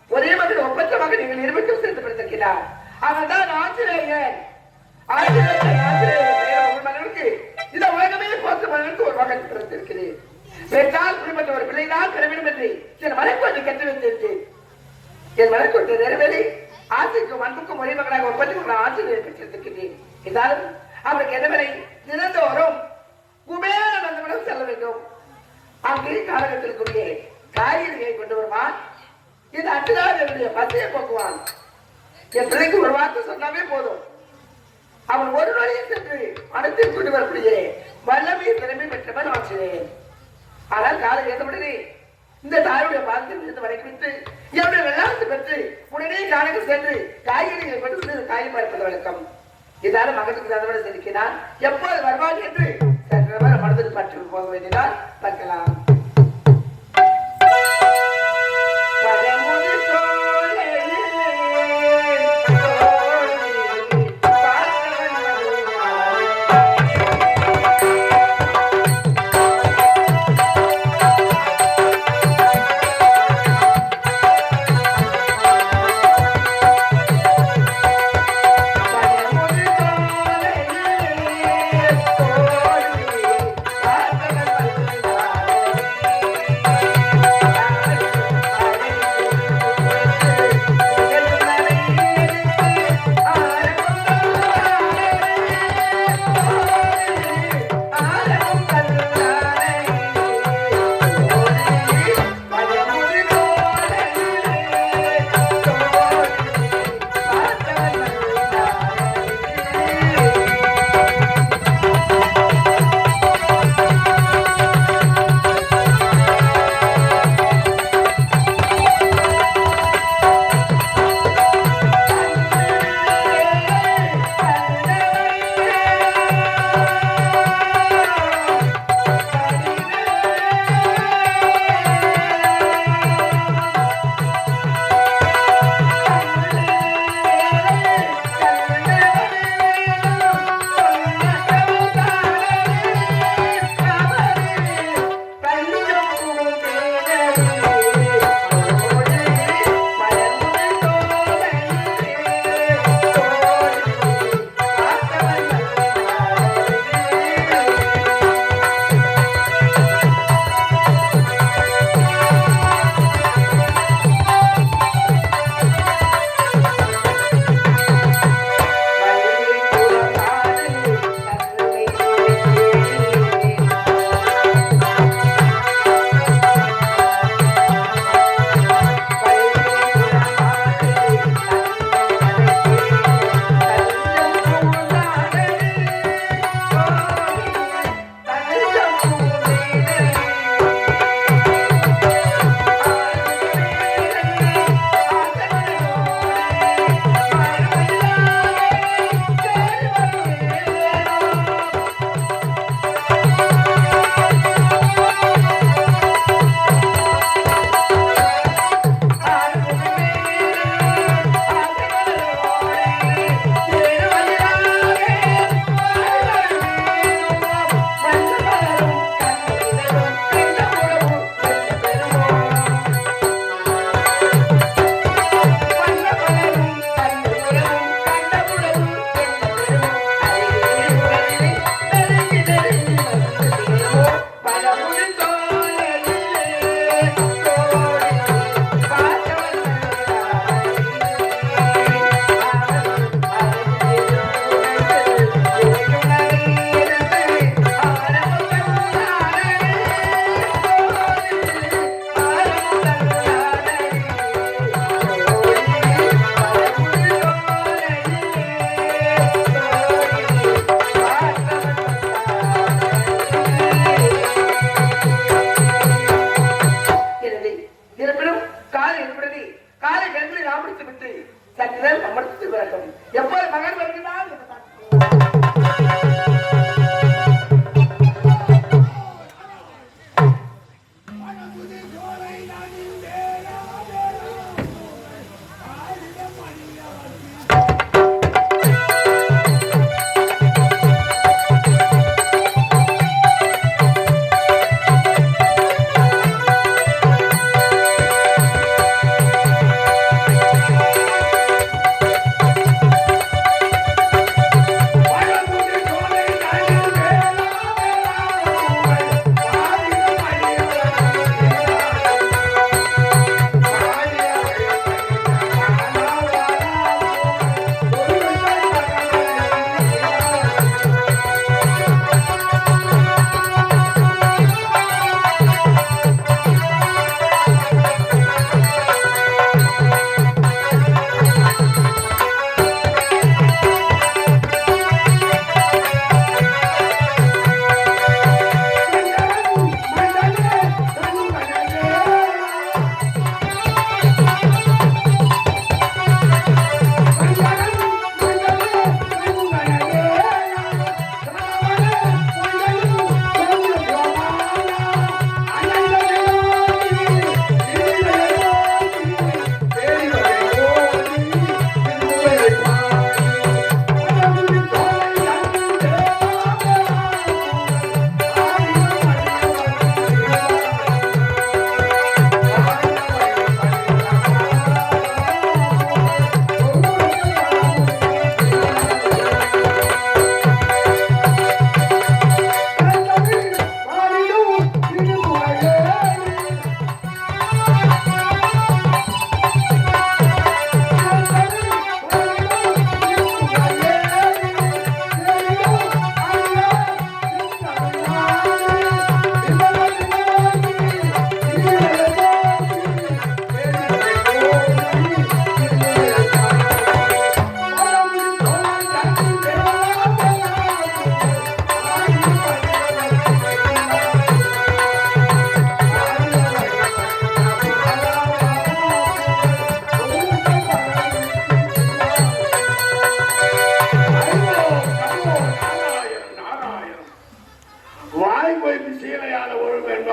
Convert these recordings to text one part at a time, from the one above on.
ஒரே மகன் ஒப்பற்றமாக நீங்கள் நிரூபிக்கும் செய்யப்பட்டிருக்கிறார். அவன்தான் ஆஞ்சநேயன். மகனுக்கு இந்த உலகமே போற்ற மகனுக்கு ஒரு மகன் பிறந்திருக்கிறேன். பெற்றால் குறிப்பிட்ட ஒரு பிள்ளைதான் பெற வேண்டும் என்று என் மனக்கோட்டை கற்று வைத்திருந்தேன். என் மனக்கோட்டை நிறைவேறி ஆட்சிக்கும் அன்புக்கும் ஒரே மகனாக ஒரு பள்ளி மகனாக ஆசிரியர் பெற்றிருக்கின்றேன். என்றாலும் அவருக்கு என்ன வேலை? தினந்தோறும் குபேர நந்தவனம் செல்ல வேண்டும். அங்கே காலகத்திற்குரிய காய்கறிகளை கொண்டு வருவான். இந்த அட்டுதான் என்னுடைய பசையை போக்குவான். என் பிள்ளைக்கு ஒரு வார்த்தை சொன்னாவே போதும், அவன் ஒரு நொடியில் சென்று அனைத்து கொண்டு வரக்கூடிய வல்லமை திறமை பெற்றவன் ஆசிரியர். ஆனால் காலை ஏற்றவுடனே இந்த தாயுடைய பாதத்தில் இருந்து வரைக்கும் விட்டு என்னுடைய வெள்ளாட்டு பெற்று உடனே காலைக்கு சென்று காய்கறிகளை கொண்டு காய் பார்ப்பது வழக்கம். இதாலும் மகனுக்கு தந்தவரை செலுத்தினான். எப்போது வருவான் என்று மனதில் பற்றி போக வேண்டியதால் பார்க்கலாம்.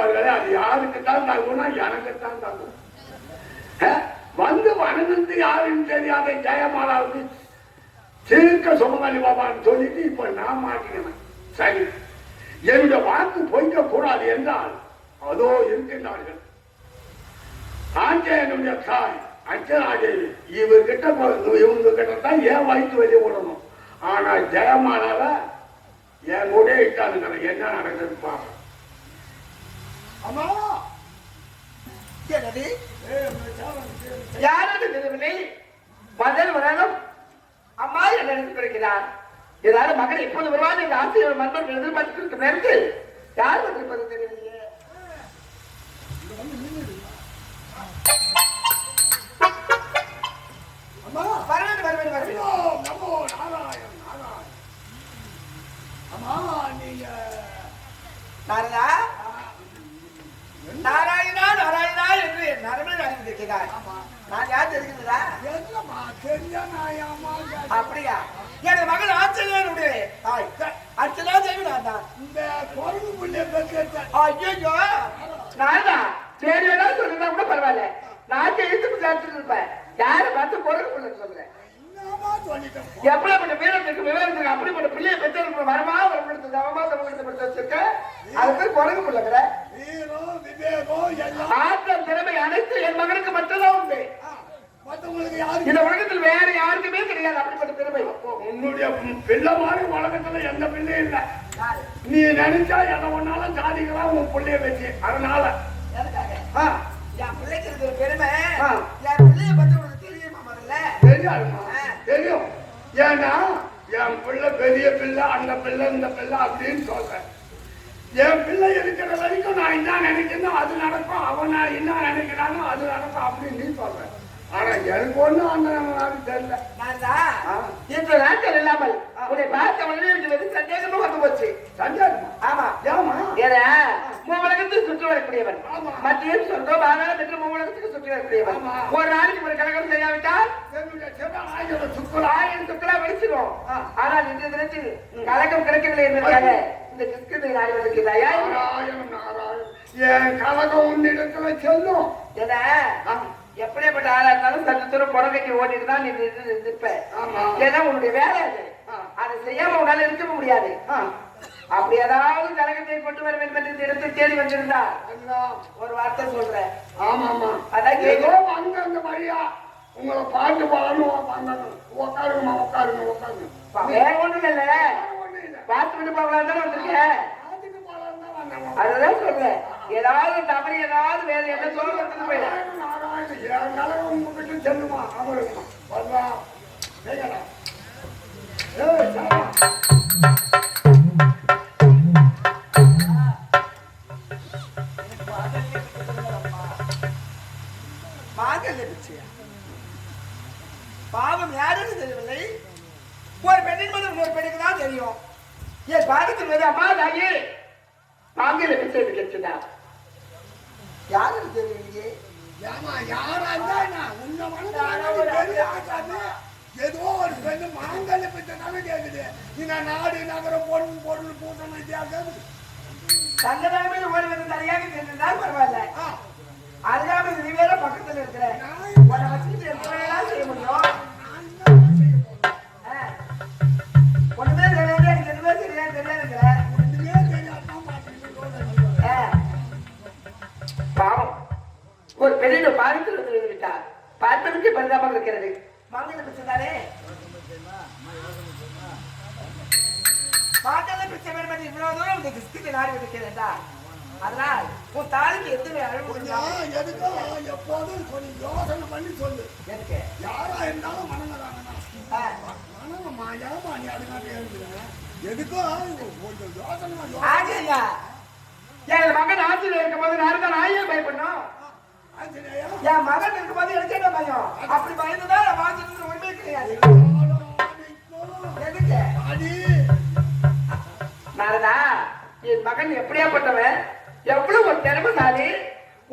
சொல்வார்களே அது யாருக்குத்தான் தங்கும்னா எனக்குத்தான் தங்கும். வந்து வணங்குறது யாருன்னு தெரியாத ஜெயமாலாவுக்கு சீர்க்க சுமங்கலி பாபான்னு சொல்லிட்டு இப்ப நான் மாட்டினேன். சரி, என்னுடைய வாக்கு பொய்க்க கூடாது என்றால் அதோ இருக்கின்றார்கள் ஆஞ்சேயனுடைய தாய் அஞ்சனாதேவி. இவர்கிட்ட இவங்க கிட்ட தான் ஏன் வயிற்று வெளியே விடணும். ஆனா ஜெயமாலாவ என் கூட இட்டானுங்க. என்ன நடக்குது பாப்பா. அம்மா யாரோட தெரியவில்லை. பதில் வரணும். அம்மா என்ன நினைக்கிறார். ஏதாவது மகன் எப்போது வருவான் இந்த ஆசிரியர் மன்னர் எதிர்பார்த்து நேரத்தில் யார் வந்திருப்பது தெரியவில்லையே. நாராயணா நாராயணா என்று நரம்பு அறிவிக்கிறார். நான் யார் தெரிகிறதா? அப்படியா? எனது மகள் ஆச்சரியனுடைய தாய் அர்ச்சனா தேவி நான் தான். இந்த குரங்கு புள்ளிய ஐயோ நான் தான். சரி வேணாலும் சொல்லுங்க கூட பரவாயில்ல. நான் எழுத்து இருப்பேன். யாரை பார்த்து குரங்கு புள்ள சொல்றேன். எப்படிப்பட்ட வீரத்துக்கு விவரத்துக்கு அப்படிப்பட்ட பிள்ளைய பெற்று வரமா வரப்படுத்து தவமா தமிழகத்தை படுத்த வச்சிருக்க. அதுக்கு குரங்கு புள்ளக்கிற ஆற்றல் திறமை அனைத்து என் மகனுக்கு மட்டும்தான் உண்டு. இந்த உலகத்தில் வேற யாருக்குமே கிடையாது அப்படிப்பட்ட திறமை. உன்னுடைய பிள்ளை மாதிரி உலகத்துல எந்த பிள்ளையும் இல்ல. நீ நினைச்சா என்ன ஒன்னாலும் சாதிக்கலாம் உன் பிள்ளைய வச்சு. அதனால என் பிள்ளைக்கு இருக்கிற பெருமை என் பிள்ளைய பத்தி உனக்கு தெரியுமா? முதல்ல தெரியாதுமா? தெரியும். ஏன்னா என் பிள்ளை பெரிய பிள்ளை, அந்த பிள்ளை இந்த பிள்ளை அப்படின்னு சொல்றேன். என் பிள்ளை இருக்கிற வரைக்கும் நான் என்ன நினைக்கிறேன் அது நடக்கும். அவன் என்ன நினைக்கிறானோ அது நடக்கும் அப்படின்னு நீ சொல்றேன். ஆனா எனக்கு ஒண்ணும் அந்த தெரியல. இன்று நாட்கள் இல்லாமல் உன்னை பார்த்த உடனே எனக்கு சந்தேகமும் வந்து போச்சு. சந்தேகமா? ஆமா. ஏமா? ஏன்னா மூவுலகத்துக்கு சுற்றி வரக்கூடியவன். மத்தியில் சொல்றோம் ஆனால் பெற்று மூவுலகத்துக்கு சுற்றி வரக்கூடியவன். ஒரு நாளைக்கு ஒரு கலகம் செய்யாவிட்டால் ஆயிரம் சுற்றுலா வெடிச்சிடும். ஆனால் இந்த தினத்தில் கலகம் கிடைக்கவில்லை என்பதற்காக இந்த கிறிஸ்துவை நாடி வந்திருக்கிறாயா? என் கலகம் உன்னிடத்துல செல்லும். ஏன்னா எப்படிப்பட்ட ஆளா இருந்தாலும் சற்று தூரம் புறவைக்கு ஓட்டிட்டு தான் நீ நிற்ப. ஏன்னா உன்னுடைய வேலை அது. அதை செய்யாம உன்னால இருக்க முடியாது. அப்படி ஏதாவது கழகத்தை கொண்டு வர வேண்டும் என்று இடத்தை தேடி வந்திருந்தா ஒரு வார்த்தை சொல்றேன். ஆமா ஆமா, அதான் ஏதோ அங்க அந்த மாதிரியா உங்களை பாட்டு பாடணும். உட்காருங்கம்மா, உட்காருங்க உட்காருங்க. வேற ஒண்ணும் இல்ல, பார்த்து விட்டு போகலாம் தானே வந்திருக்கேன். அதுதான் சொல்றேன். ஏதாவது தவறு ஏதாவது வேற என்ன சொல்ல போயிடும். உங்ககிட்ட செல்லுமா? அமருங்கம்மா, வரலாம். பாவம் யாருன்னு தெரியவில்லை. ஒரு பெண்ணின் மீது இன்னொரு பெண்ணுக்கு தான் தெரியும். என் பாகத்தின் மீது அம்மா தாயி பாங்கில பிச்சை கேட்டுதா யாருக்கு தெரியலையே. ஏதோ ஒரு பெண்ணு மாங்கல்ய பிச்சைனால கேக்குது. இந்த நாடு நகரம் பொருள் பொருள் பூசணம் கேக்குது. சங்கதாமையில் ஒரு விதம் சரியாக தெரிஞ்சிருந்தால் பரவாயில்ல. அருகாமை நீ வேற பக்கத்துல இருக்கிற உன்னை வச்சுக்கிட்டு எப்படியெல்லாம் செய்ய முடியும்? ஒண்ணுமே தெரியாது, எனக்கு எதுவுமே தெரியாது தெரியாதுங்கிற பாவம். ஒரு பெரிய பாதித்து வந்து விட்டார். பார்ப்பதற்கு பரிதாபம் இருக்கிறது. மாங்கல்ய பிச்சை தானே, மாங்கல்ய பிச்சை வேணும். இவ்வளவு தூரம் இந்த கிறிஸ்துக்கு நாடி இருக்கிறதா? அதனால் உன் தாலிக்கு எத்தனை அழுவு எப்போதும் கொஞ்சம் யோசனை பண்ணி சொல்லு. எனக்கு யாரா இருந்தாலும் மனங்களாங்கம்மா, ஏமா நீ அதுக்காக எதுக்கும் கொஞ்சம் யோசனை. என் மகன் ஆசிரியர் இருக்கும் போது நான் தான் நாயே பயப்படணும். என் மகன் இருக்கும் போது எனக்கு என்ன பயம்? அப்படி பயந்துதான் என் வாசிட்டு உண்மையே கிடையாது. எதுக்கு நாரதா? என் மகன் எப்படியாப்பட்டவன், எவ்வளவு ஒரு திறமைசாலி.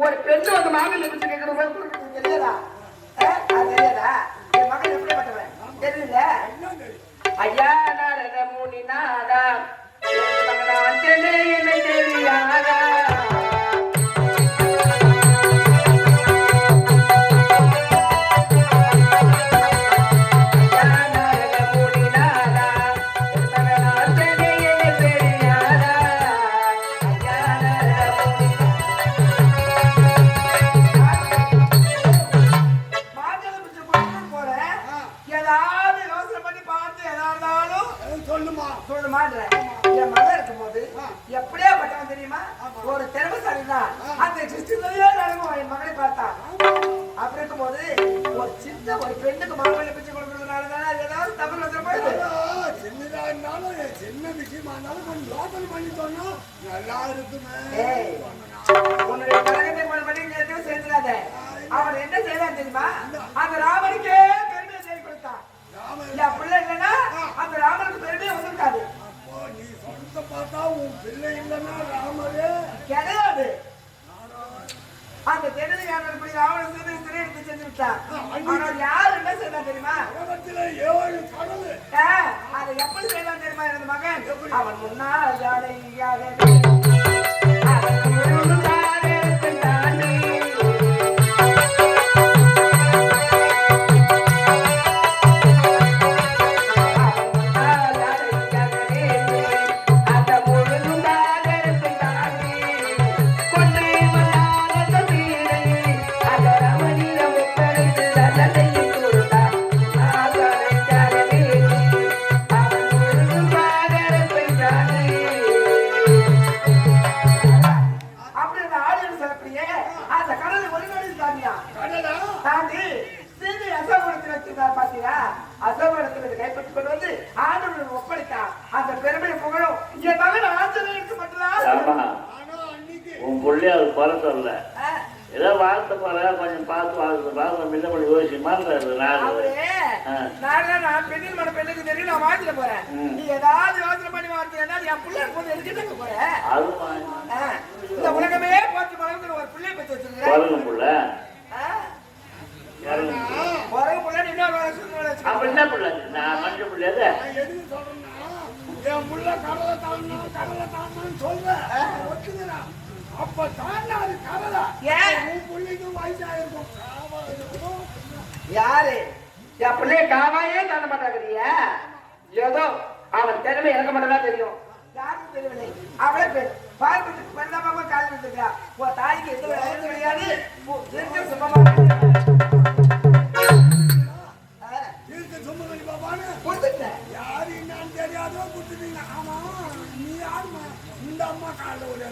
ஒரு பெண்ணு வந்து மகன் எப்படி கேட்கணும் தெரியாதா? தெரியாதா? என் மகன் எப்படியாப்பட்டவன் தெரியல. ஐயா நாரத முனி நாதா என்னை தெரியாதா? சொல்லுமா சொல்லுமான்ற என் மகன் இருக்கும்போது எப்படியா பட்டவன் தெரியுமா? ஒரு திறமைசாலி தான். அந்த கிறிஸ்துவையே நடக்கும் என் மகனை பார்த்தா. அப்படி இருக்கும்போது ஒரு சின்ன ஒரு பெண்ணுக்கு மாப்பிள்ளை பிச்சை கொடுக்கறதுனாலதானே ஏதாவது தவறு வந்துட போயிடுது. சின்னதா இருந்தாலும் சின்ன விஷயமா இருந்தாலும் கொஞ்சம் யோசனை பண்ணி சொன்னா நல்லா இருக்குமே. உன்னுடைய கழகத்தை பண்ணி எதுவும் சேர்த்துடாத. அவன் என்ன செய்யலாம் தெரியுமா? அந்த ராமனுக்கே பெருமையை தேடி கொடுத்தான். என் பிள்ளை இல்லைன்னா அந்த ராமனுக்கு பெருமையை வந்துருக்காது. நீ சொந்த பார்த்தா உன் பிள்ளை இல்லைன்னா ராமரே கிடையாது. அந்த தென்னதி யானை ராவணன் சிறை எடுத்து செஞ்சு விட்டான். ஆனால் யார் என்ன செய்யலாம் தெரியுமா? அதை எப்படி செய்யலாம் தெரியுமா? எனது மகன் அவன் முன்னால் யானையாக கைப்பற்றி கொண்டு வந்து ஆண்டவர்கள் ஒப்படைத்தான். அந்த பெருமையை புகழும் என் மகன் ஆச்சரியத்துக்கு மட்டும்தான். உன் புள்ளைய அது குறை சொல்ல, ஏதோ வாழ்த்து போற கொஞ்சம் பார்த்து வாழ்த்து மில்ல பண்ணி யோசிச்சுமான்றது. நான் பெண்ணின் மன பெண்ணுக்கு தெரியும், நான் வாழ்த்துல போறேன். நீ ஏதாவது யோசனை பண்ணி வாழ்த்துனா என் பிள்ளை போது எடுத்துட்டு போறேன். இந்த உலகமே பார்த்து மலர்ந்து ஒரு பிள்ளைய பத்தி வச்சிருக்கேன். புள்ள அப்படின்னா புள்ள நான் மனுஷ பிள்ளையாத எதுக்கு சொல்றேன்னா என் முள்ள கடலை தாண்டணும் சொல்றேன். அப்ப தாண்டா அது கடலை உன் பிள்ளைக்கும் வயசாயிருக்கும். யாரு என் பிள்ளைய காவாயே தாண்ட மாட்டாங்க. ஏதோ அவன் திறமை இறக்க மாட்டதான் தெரியும். யாருக்கும் தெரியவில்லை. அவளே பேர் பார்த்துட்டு பண்ணாம கால் வந்துருக்கா. உன் தாய்க்கு எந்த வேலையும் கிடையாது. யாரு என்னன்னு தெரியாதோ கொடுத்துட்டீங்க. ஆமா நீ யாருமா? இந்த அம்மா கால ஒரு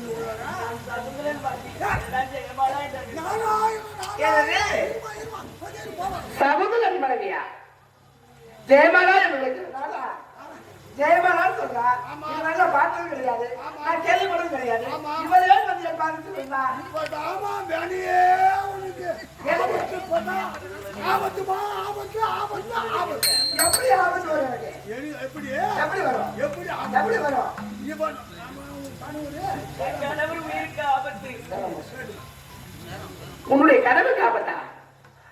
சகுந்தலன் மனைவியா ஜெயமாலா ஜெயமாலா சொல்றா. நல்லா பார்த்தது கிடையாது, நான் கேள்விப்பட்டது கிடையாது. இவரே வந்து பார்த்து சொல்றா. ஆமா வேணியே உனக்கு ஆபத்துமா ஆபத்து ஆபத்து ஆபத்து. எப்படி ஆபத்து வரும்? எப்படி எப்படி வரும்? எப்படி வரும்? இவன் உன்னுடைய கணவருக்கு ஆபத்தா?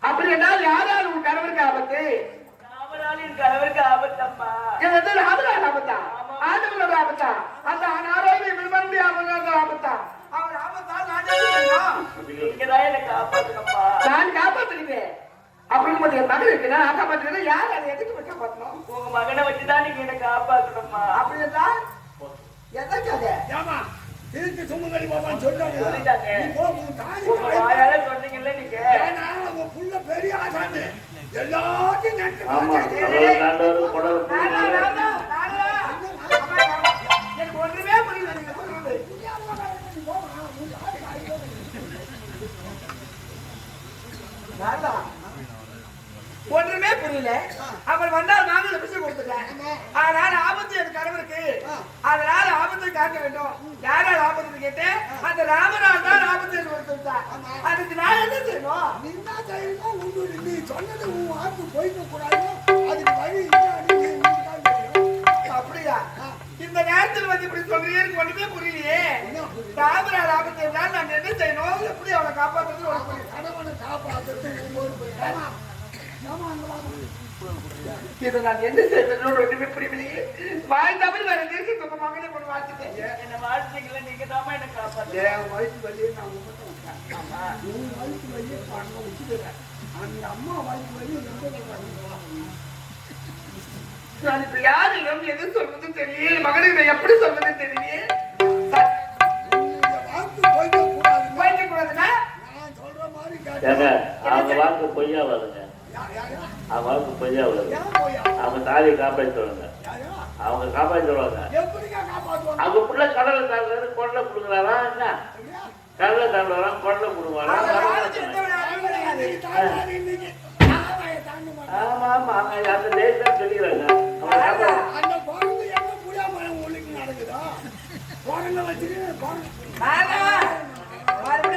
அப்படி என்றால் யாரால் உன் கணவருக்கு ஆபத்து? கணவருக்கு ஆபத்தம்மா. ராமரால் ஆபத்தா? ஆண்டவரோட ஆபத்தா? அந்த ஆரோக்கிய விரும்பி ஆபத்தா? அவர் ஆபத்தா? நீங்கதான் எனக்கு காப்பாத்தணும்மா. நான் காப்பாத்துக்கிறேன். அப்படின்னு என் மகன் இருக்கு, நான் காப்பாத்துக்கிறேன். யார் அதை எதுக்கு போய் காப்பாற்றணும்? உங்க மகனை வச்சுதான் நீங்க எனக்கு காப்பாத்தணும்மா. அப்படி என்றால் எதற்காக? ஏமா இதுக்கு சுமங்கலி பாபான்னு சொல்லிட்டாங்க. வாயால சொன்னீங்கல்ல நீங்க. உன் புள்ள பெரிய ஆசாமி எல்லாத்தையும் எனக்கு ஒன்றுமே புரியல நீங்க சொல்றது. ஒன்றுமே புரியல. அவர் வந்தால் நாங்கள் பிசை கொடுத்துட்டேன். அதனால ஆபத்து என் கணவருக்கு, அதனால ஆபத்தை காக்க வேண்டும். யாரால் ஆபத்து கேட்டேன்? அந்த ராமரால் தான் ஆபத்து கொடுத்துட்டார். அதுக்கு நான் என்ன செய்யணும்? நீ என்ன செய்யணும்? உன்னோட நீ சொன்னது உன் ஆத்து போய்க்க கூடாது. அதுக்கு வழி அப்படியா? இந்த நேரத்தில் வந்து இப்படி சொல்றீங்க, எனக்கு ஒண்ணுமே புரியலையே. ராமரால் ஆபத்து நான் என்ன செய்யணும்? எப்படி அவனை காப்பாற்றுறது? கணவனை காப்பாற்றுறது இதை நான் என்ன செய்யணும்? ஒன்றுமே புரியலையே. வாய் தமிழ் வேற நிறுத்தி உங்க மகனை கொண்டு வாழ்த்துட்டேன். என்ன வாழ்த்துக்கல நீங்க தான் எனக்கு காப்பாற்று. என் வயசு வழியே நான் உங்கள்கிட்ட விட்டேன். உன் வயசு வழியே பாருங்க வச்சுக்கிறேன். அந்த அம்மா வயசு வழியே நான் இப்ப யாரிடம் எது சொல்றது தெரியல. மகனுக்கு எப்படி சொல்றது தெரியலையே. வாக்கு போய்க்க கூடாது. போய்க்க கூடாதுன்னா நான் சொல்ற மாதிரி அவங்க வாக்கு பொய்யா வருங்க. அவங்க வாக்கு பொய்யா வருது. அவங்க தாலியை காப்பாற்றி சொல்லுங்க. அவங்க காப்பாற்றிடுவாங்க. எப்படிங்க காப்பாற்றுவாங்க? அவங்க பிள்ளை கடலை தாண்டாரு கொடலை கொடுக்குறாரா என்ன? கடலை தாண்டாரா கொடலை கொடுக்குறாரா? ஆமா ஆமா அந்த டேட் தான் சொல்லிக்கிறாங்க. அந்த குழந்தை என்ன புரியாம உங்களுக்கு நடக்குதா? குழந்தை வச்சுட்டு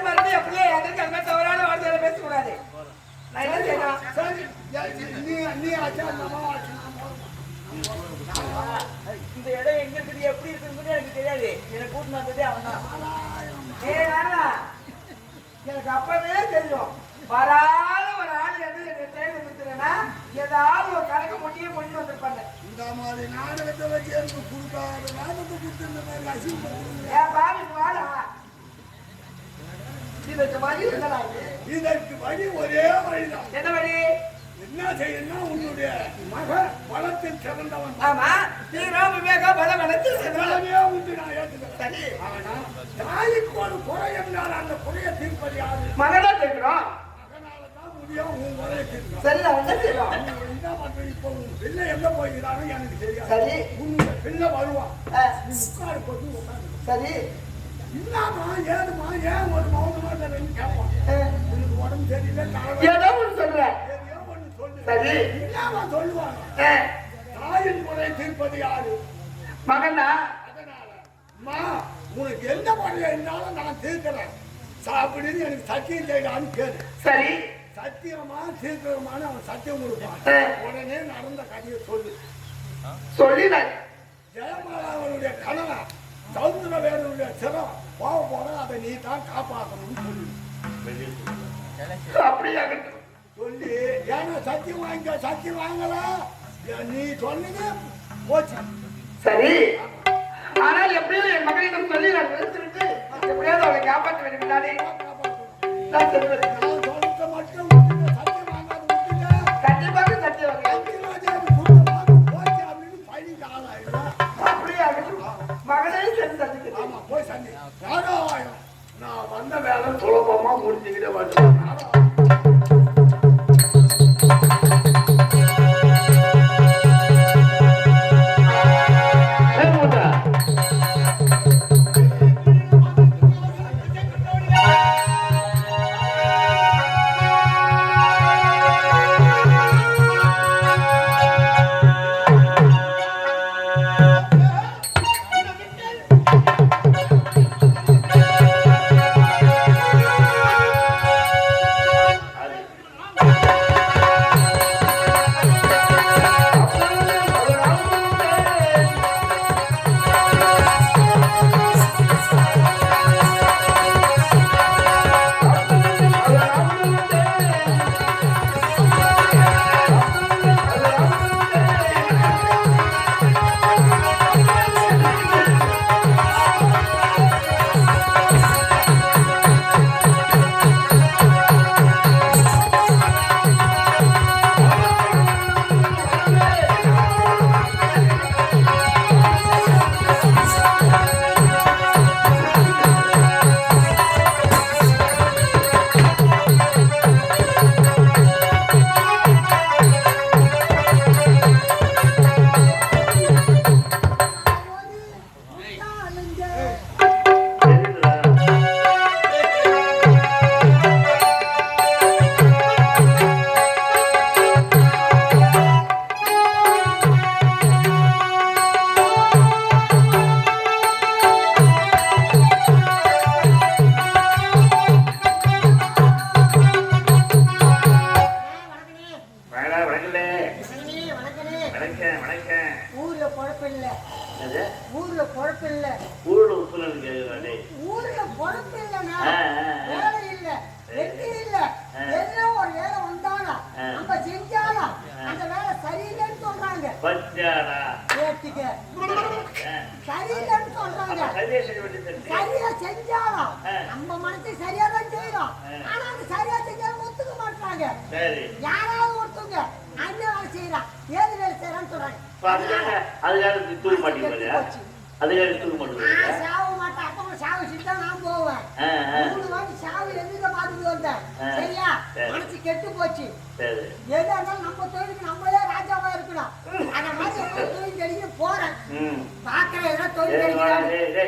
மறுபடியும் எப்படியே எதிர்க்க தவறான வார்த்தையில பேசக்கூடாது. நான் என்ன செய்யணும்? சரி, நீ ஆச்சா மாமா ஆச்சு. இந்த இடம் எங்க இருக்குது எப்படி இருக்குன்னு எனக்கு தெரியாது. எனக்கு கூட்டிட்டு வந்ததே அவன் தான். எனக்கு அப்பவே தெரியும். வராத ஒரு ஆள் எது தேர்வு கொடுத்துருன்னா ஏதாவது ஒரு கணக்கு முட்டியே கொண்டு வந்திருப்பாங்க. இந்த மாதிரி நாடகத்தை வச்சு எனக்கு கொடுக்காத நாடகத்தை கொடுத்து இந்த மாதிரி அசிங்கப்படுத்துறீங்க. ஏன் பாரு வாடா. இதற்கு வழி என்னடா இது? இதற்கு வழி ஒரே வழிதான். என்ன வழி? என்ன செய்யணும்? உன்னுடைய மக பலத்தில் சிறந்தவன். ஆமா, தீரம் விவேக பல வளத்தில் சிறந்தவனே உண்டு, நான் ஏற்றுக்கிறேன். சரி. ஆனா தாய்க்கு ஒரு குறை என்றால் அந்த குறையை தீர்ப்பது யாரு? மகனா கேட்கிறோம். மகனால தான் முடியும் உன் குறையை தீர்க்கணும். சரி, நான் என்ன செய்யறோம்? என்ன பண்றது? இப்போ உன் பிள்ளை எங்க போகிறான்னு எனக்கு தெரியாது. சரி. உன்னுடைய பிள்ளை வருவான். நீ உட்காரு போட்டு உட்காரு. சரி. இல்லாமா ஏதுமா ஏன் ஒரு மௌனமா இல்லைன்னு கேட்பான். எனக்கு உடம்பு தெரியல, ஏதோ ஒன்று சொல்றேன். எதையோ ஒண்ணு சொல்லு. சரி. இல்லாம சொல்லுவாங்க. தாயின் குறை தீர்ப்பது யாரு? மகனா. அதனால அம்மா உனக்கு எந்த குறையா இருந்தாலும் நான் தீர்க்கிறேன் சாப்பிடுன்னு எனக்கு சத்தியம் செய்யலான்னு கேளு. சரி. சத்தியமா தீர்க்கிறமான அவன் சத்தியம் கொடுப்பான். உடனே நடந்த கதையை சொல்லு. சொல்லி ஜெயமாலாவனுடைய கணவன் சௌந்தரவேலுடைய சிரம் போக அதை நீ தான் காப்பாற்றணும்னு சொல்லு. அப்படியே சொல்லி ஏன்னா சத்தியம் வாங்கல நீ சொன்னது போச்சு. சரி. ஆனால் எப்படியும் என் மகனிடம் சொல்லி நான் நிறுத்திவிட்டு எப்படியாவது அவளை காப்பாற்ற வேண்டும் தானே நான் சொல்வது. நான் சொல்றத மட்டும் விட்டுட்டு சத்தியம் வாங்காத விட்டுட்டு கண்டிப்பாக சத்தியம் போச்சு அப்படின்னு பழிக்கு ஆளாயிடும். அப்படியே ஆகட்டும். மகனையும் சேர்ந்து சந்திக்கிறேன். ஆமா போய் சந்தி. நாராயணம் நான் வந்த வேலை சுலபமா முடிஞ்சுக்கிட்டே வந்து சரியா செஞ்சாலும் நம்ம மனசை சரியா தான் செய்யறோம். ஆனா அது சரியா செஞ்சாலும் ஒத்துக்க மாட்டாங்க. யாராவது ஒருத்தவங்க அந்த வேலை செய்யறான் ஏது வேலை செய்யறான்னு சொல்றாங்க. சாவு மாட்டேன் அப்ப சாவு சித்தா நான் போவேன். 3 வாட்டி சாவு எதுக்கு பாத்துட்டு வந்தேன். சரியா மனசு கெட்டு போச்சு. எதா இருந்தாலும் நம்ம தொழிலுக்கு நம்மளே ராஜாவா இருக்கணும். அந்த மாதிரி தொழில் கிடைக்க போறேன். தொழில் கிடைக்கிறாங்க.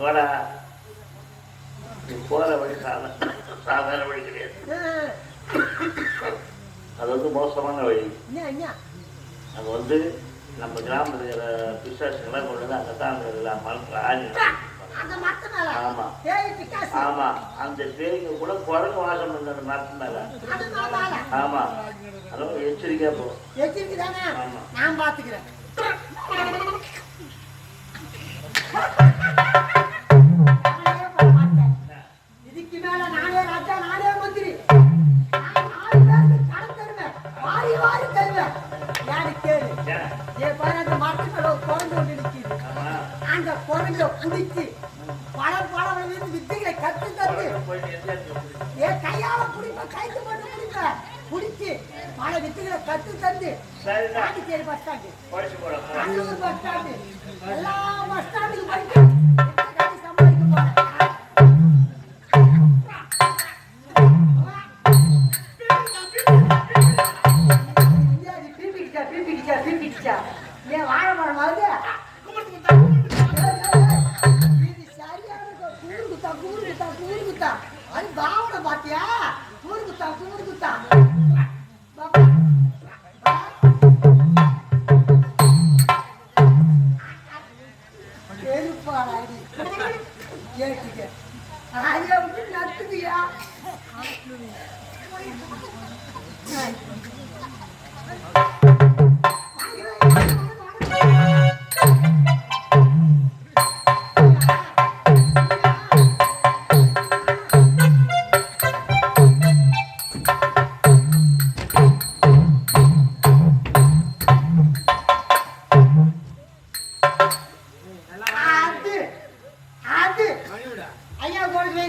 வாடா நீ போற வழி சாதாரண வழி கிடையாது. அது வந்து மோசமான வழி. அது வந்து நம்ம கிராமத்துல இருக்கிற பிசாசுங்கெல்லாம் கொண்டு வந்து அங்கே தான் மரத்தில் ஆணி. ஆமா ஆமா அந்த பேய்க்கு கூட குரங்கு வாசம் பண்ண அந்த மரத்து மேல. ஆமா அதனால எச்சரிக்கையா போகும். ஆமா நான் பாத்துக்கிறேன். இதுக்கு மேல நானே ராஜா, நானே மந்திரி. நான் 4 பேருக்கு கடன் தருவேன், வாரி வாரி தருவேன். யாரு கேளு. பாரு அந்த மரத்து மேல ஒரு குரங்கு ஒன்று நிற்கிது. அந்த குரங்கை பிடிச்சி பல வித்தைகளை கற்று தந்து என் கையால பிடிப்பேன், கைக்கு மட்டும் பிடிப்பேன். பிடிச்சி பல வித்தைகளை கற்று தந்து Pondicherry bus stand, Cuddalore bus stand, எல்லா பஸ் ஸ்டாண்டுக்கு போயிட்டு சம்பாதிக்க போறேன். பீப்பிக்கிச்சா ஏன் வாழை மரம் வருது. குமுறுகுத்தா அது பாவனை பாத்தியா? குமுறுகுத்தா பெருப்பாடி கேட்டுக்க அதை விட்டு நத்துக்கியா. ஐயா போடுது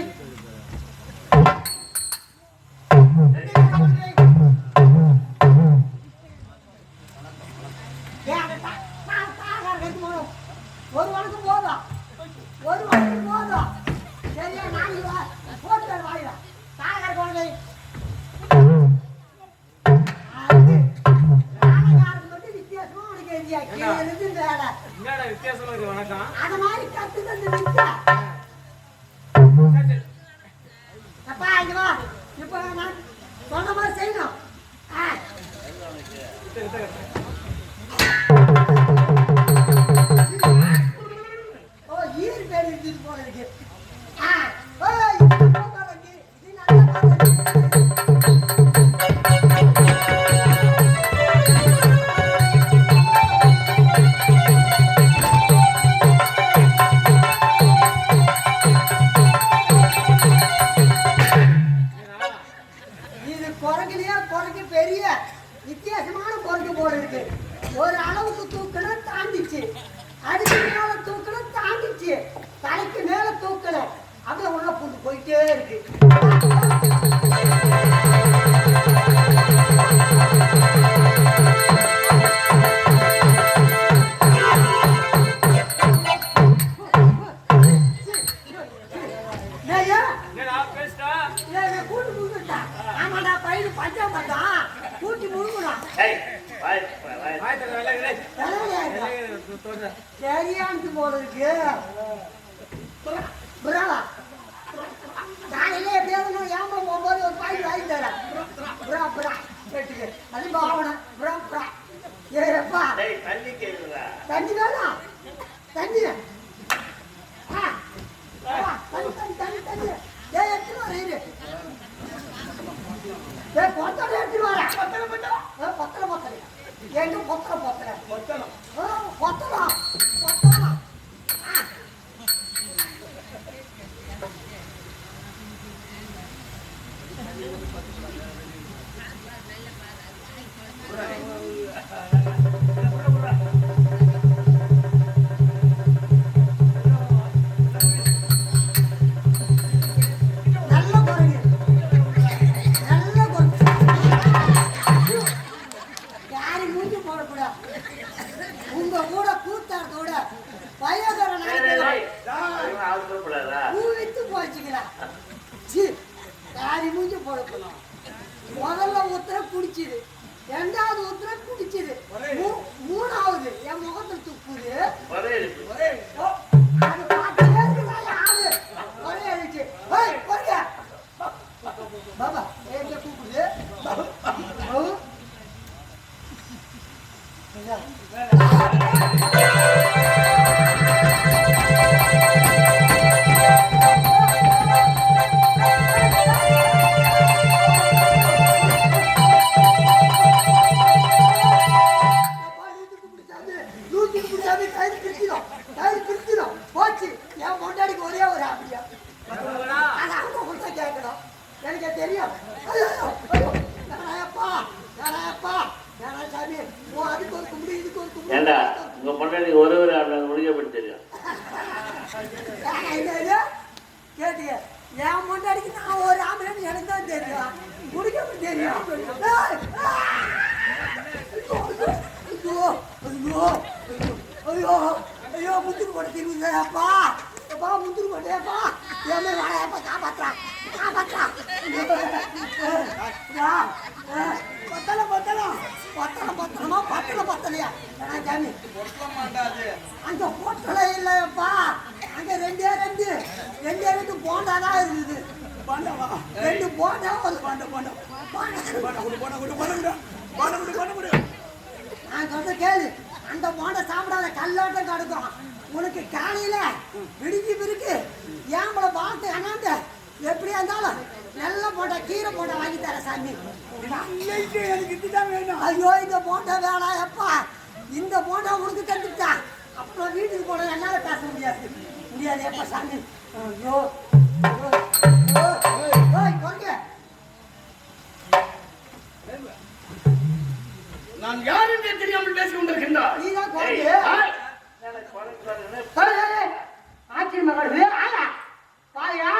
ஒரு வழக்கம் போதும், ஒரு வழக்கம் போதும். சரியா நாளைக்கு போட்டு வாயில தாகார குழந்தை அது நாளைக்கு மட்டும் வித்தியாசமா உனக்கு இருந்து வேலை வித்தியாசமா இருக்கு. வணக்கம். அது மாதிரி கத்து தந்து வித்த அப்பா இங்க வா. இப்ப நான் சொன்ன மாதிரி செய்யணும். ஓ ஈர் பேர் இருந்து போல இருக்கு. குறைக்கு பெரிய வித்தியாசமான குறைக்கு போல இருக்கு. ஒரு அளவுக்கு தூக்கல தாண்டிச்சு, அதுக்கு மேல தூக்கல தாண்டிச்சு, தலைக்கு மேல தூக்கல அப்படியே உள்ள புந்து போயிட்டே இருக்கு. சரியானது போல இருக்கு. காலையில எப்படியாவது ஏமா போகும்போது ஒரு பாய் வாங்கி தரேன். அது பாவனை ஏப்பா தண்ணி வேணும். தண்ணி தண்ணி எடுத்துட்டு வரேன். பொத்தலை எடுத்துட்டு வரேன். பொத்தலை எங்க பொத்தலை பொத்தலாம். சாமி கயிறு பிரிச்சிடும் போச்சு. என் பொண்டாடிக்கு ஒரே ஒரு அப்படியா அது அவங்க கொடுத்தா கேட்கணும். எனக்கு தெரியும். சாமி அதுக்கு ஒரு கும்பிடு இதுக்கு ஒரு கும்பிடு. ஏண்டா உங்க பொண்டாட்டி ஒரு முடிக்கப்பட்டு தெரியும் கேட்டீங்க. என் பொண்டாடிக்கு நான் ஒரு ஆம்பளை எனக்கு தான் தெரியும். முடிக்கப்பட்டு தெரியும். ஐயோ ஐயோ முத்துக்கு போட தெரியுது. அப்பா அப்பா முத்துக்கு போட்டேப்பா ஏமே வாழையப்பா காப்பாற்றா பத்தலையா சாமி அந்த பொட்டலை இல்லையப்பா. அங்க ரெண்டு போண்டாதான் இருக்குது. ரெண்டு போண்டா ஒரு நான் சொல்ற கேளு. அந்த போண்டை சாப்பிடாத கல்லோட்டம் கடுக்கும். உனக்கு காலையில விடிஞ்சு பிறகு ஏம்பளை பார்த்து அண்ணாந்த எப்படியா இருந்தாலும் நல்ல போண்டா கீரை போண்டா வாங்கி தர சாமி. எனக்கு இதுதான் வேணும். ஐயோ இந்த போண்டா வேணாம் எப்பா. இந்த போண்டா உனக்கு தந்துட்டா அப்புறம் வீட்டுக்கு போன என்னால பேச முடியாது எப்பா சாமி. ஐயோ நான் யார் என்று தெரியாமல் பேசிக் கொண்டிருக்கின்றார். ஆச்சரிய மகள் ஆளா பாயா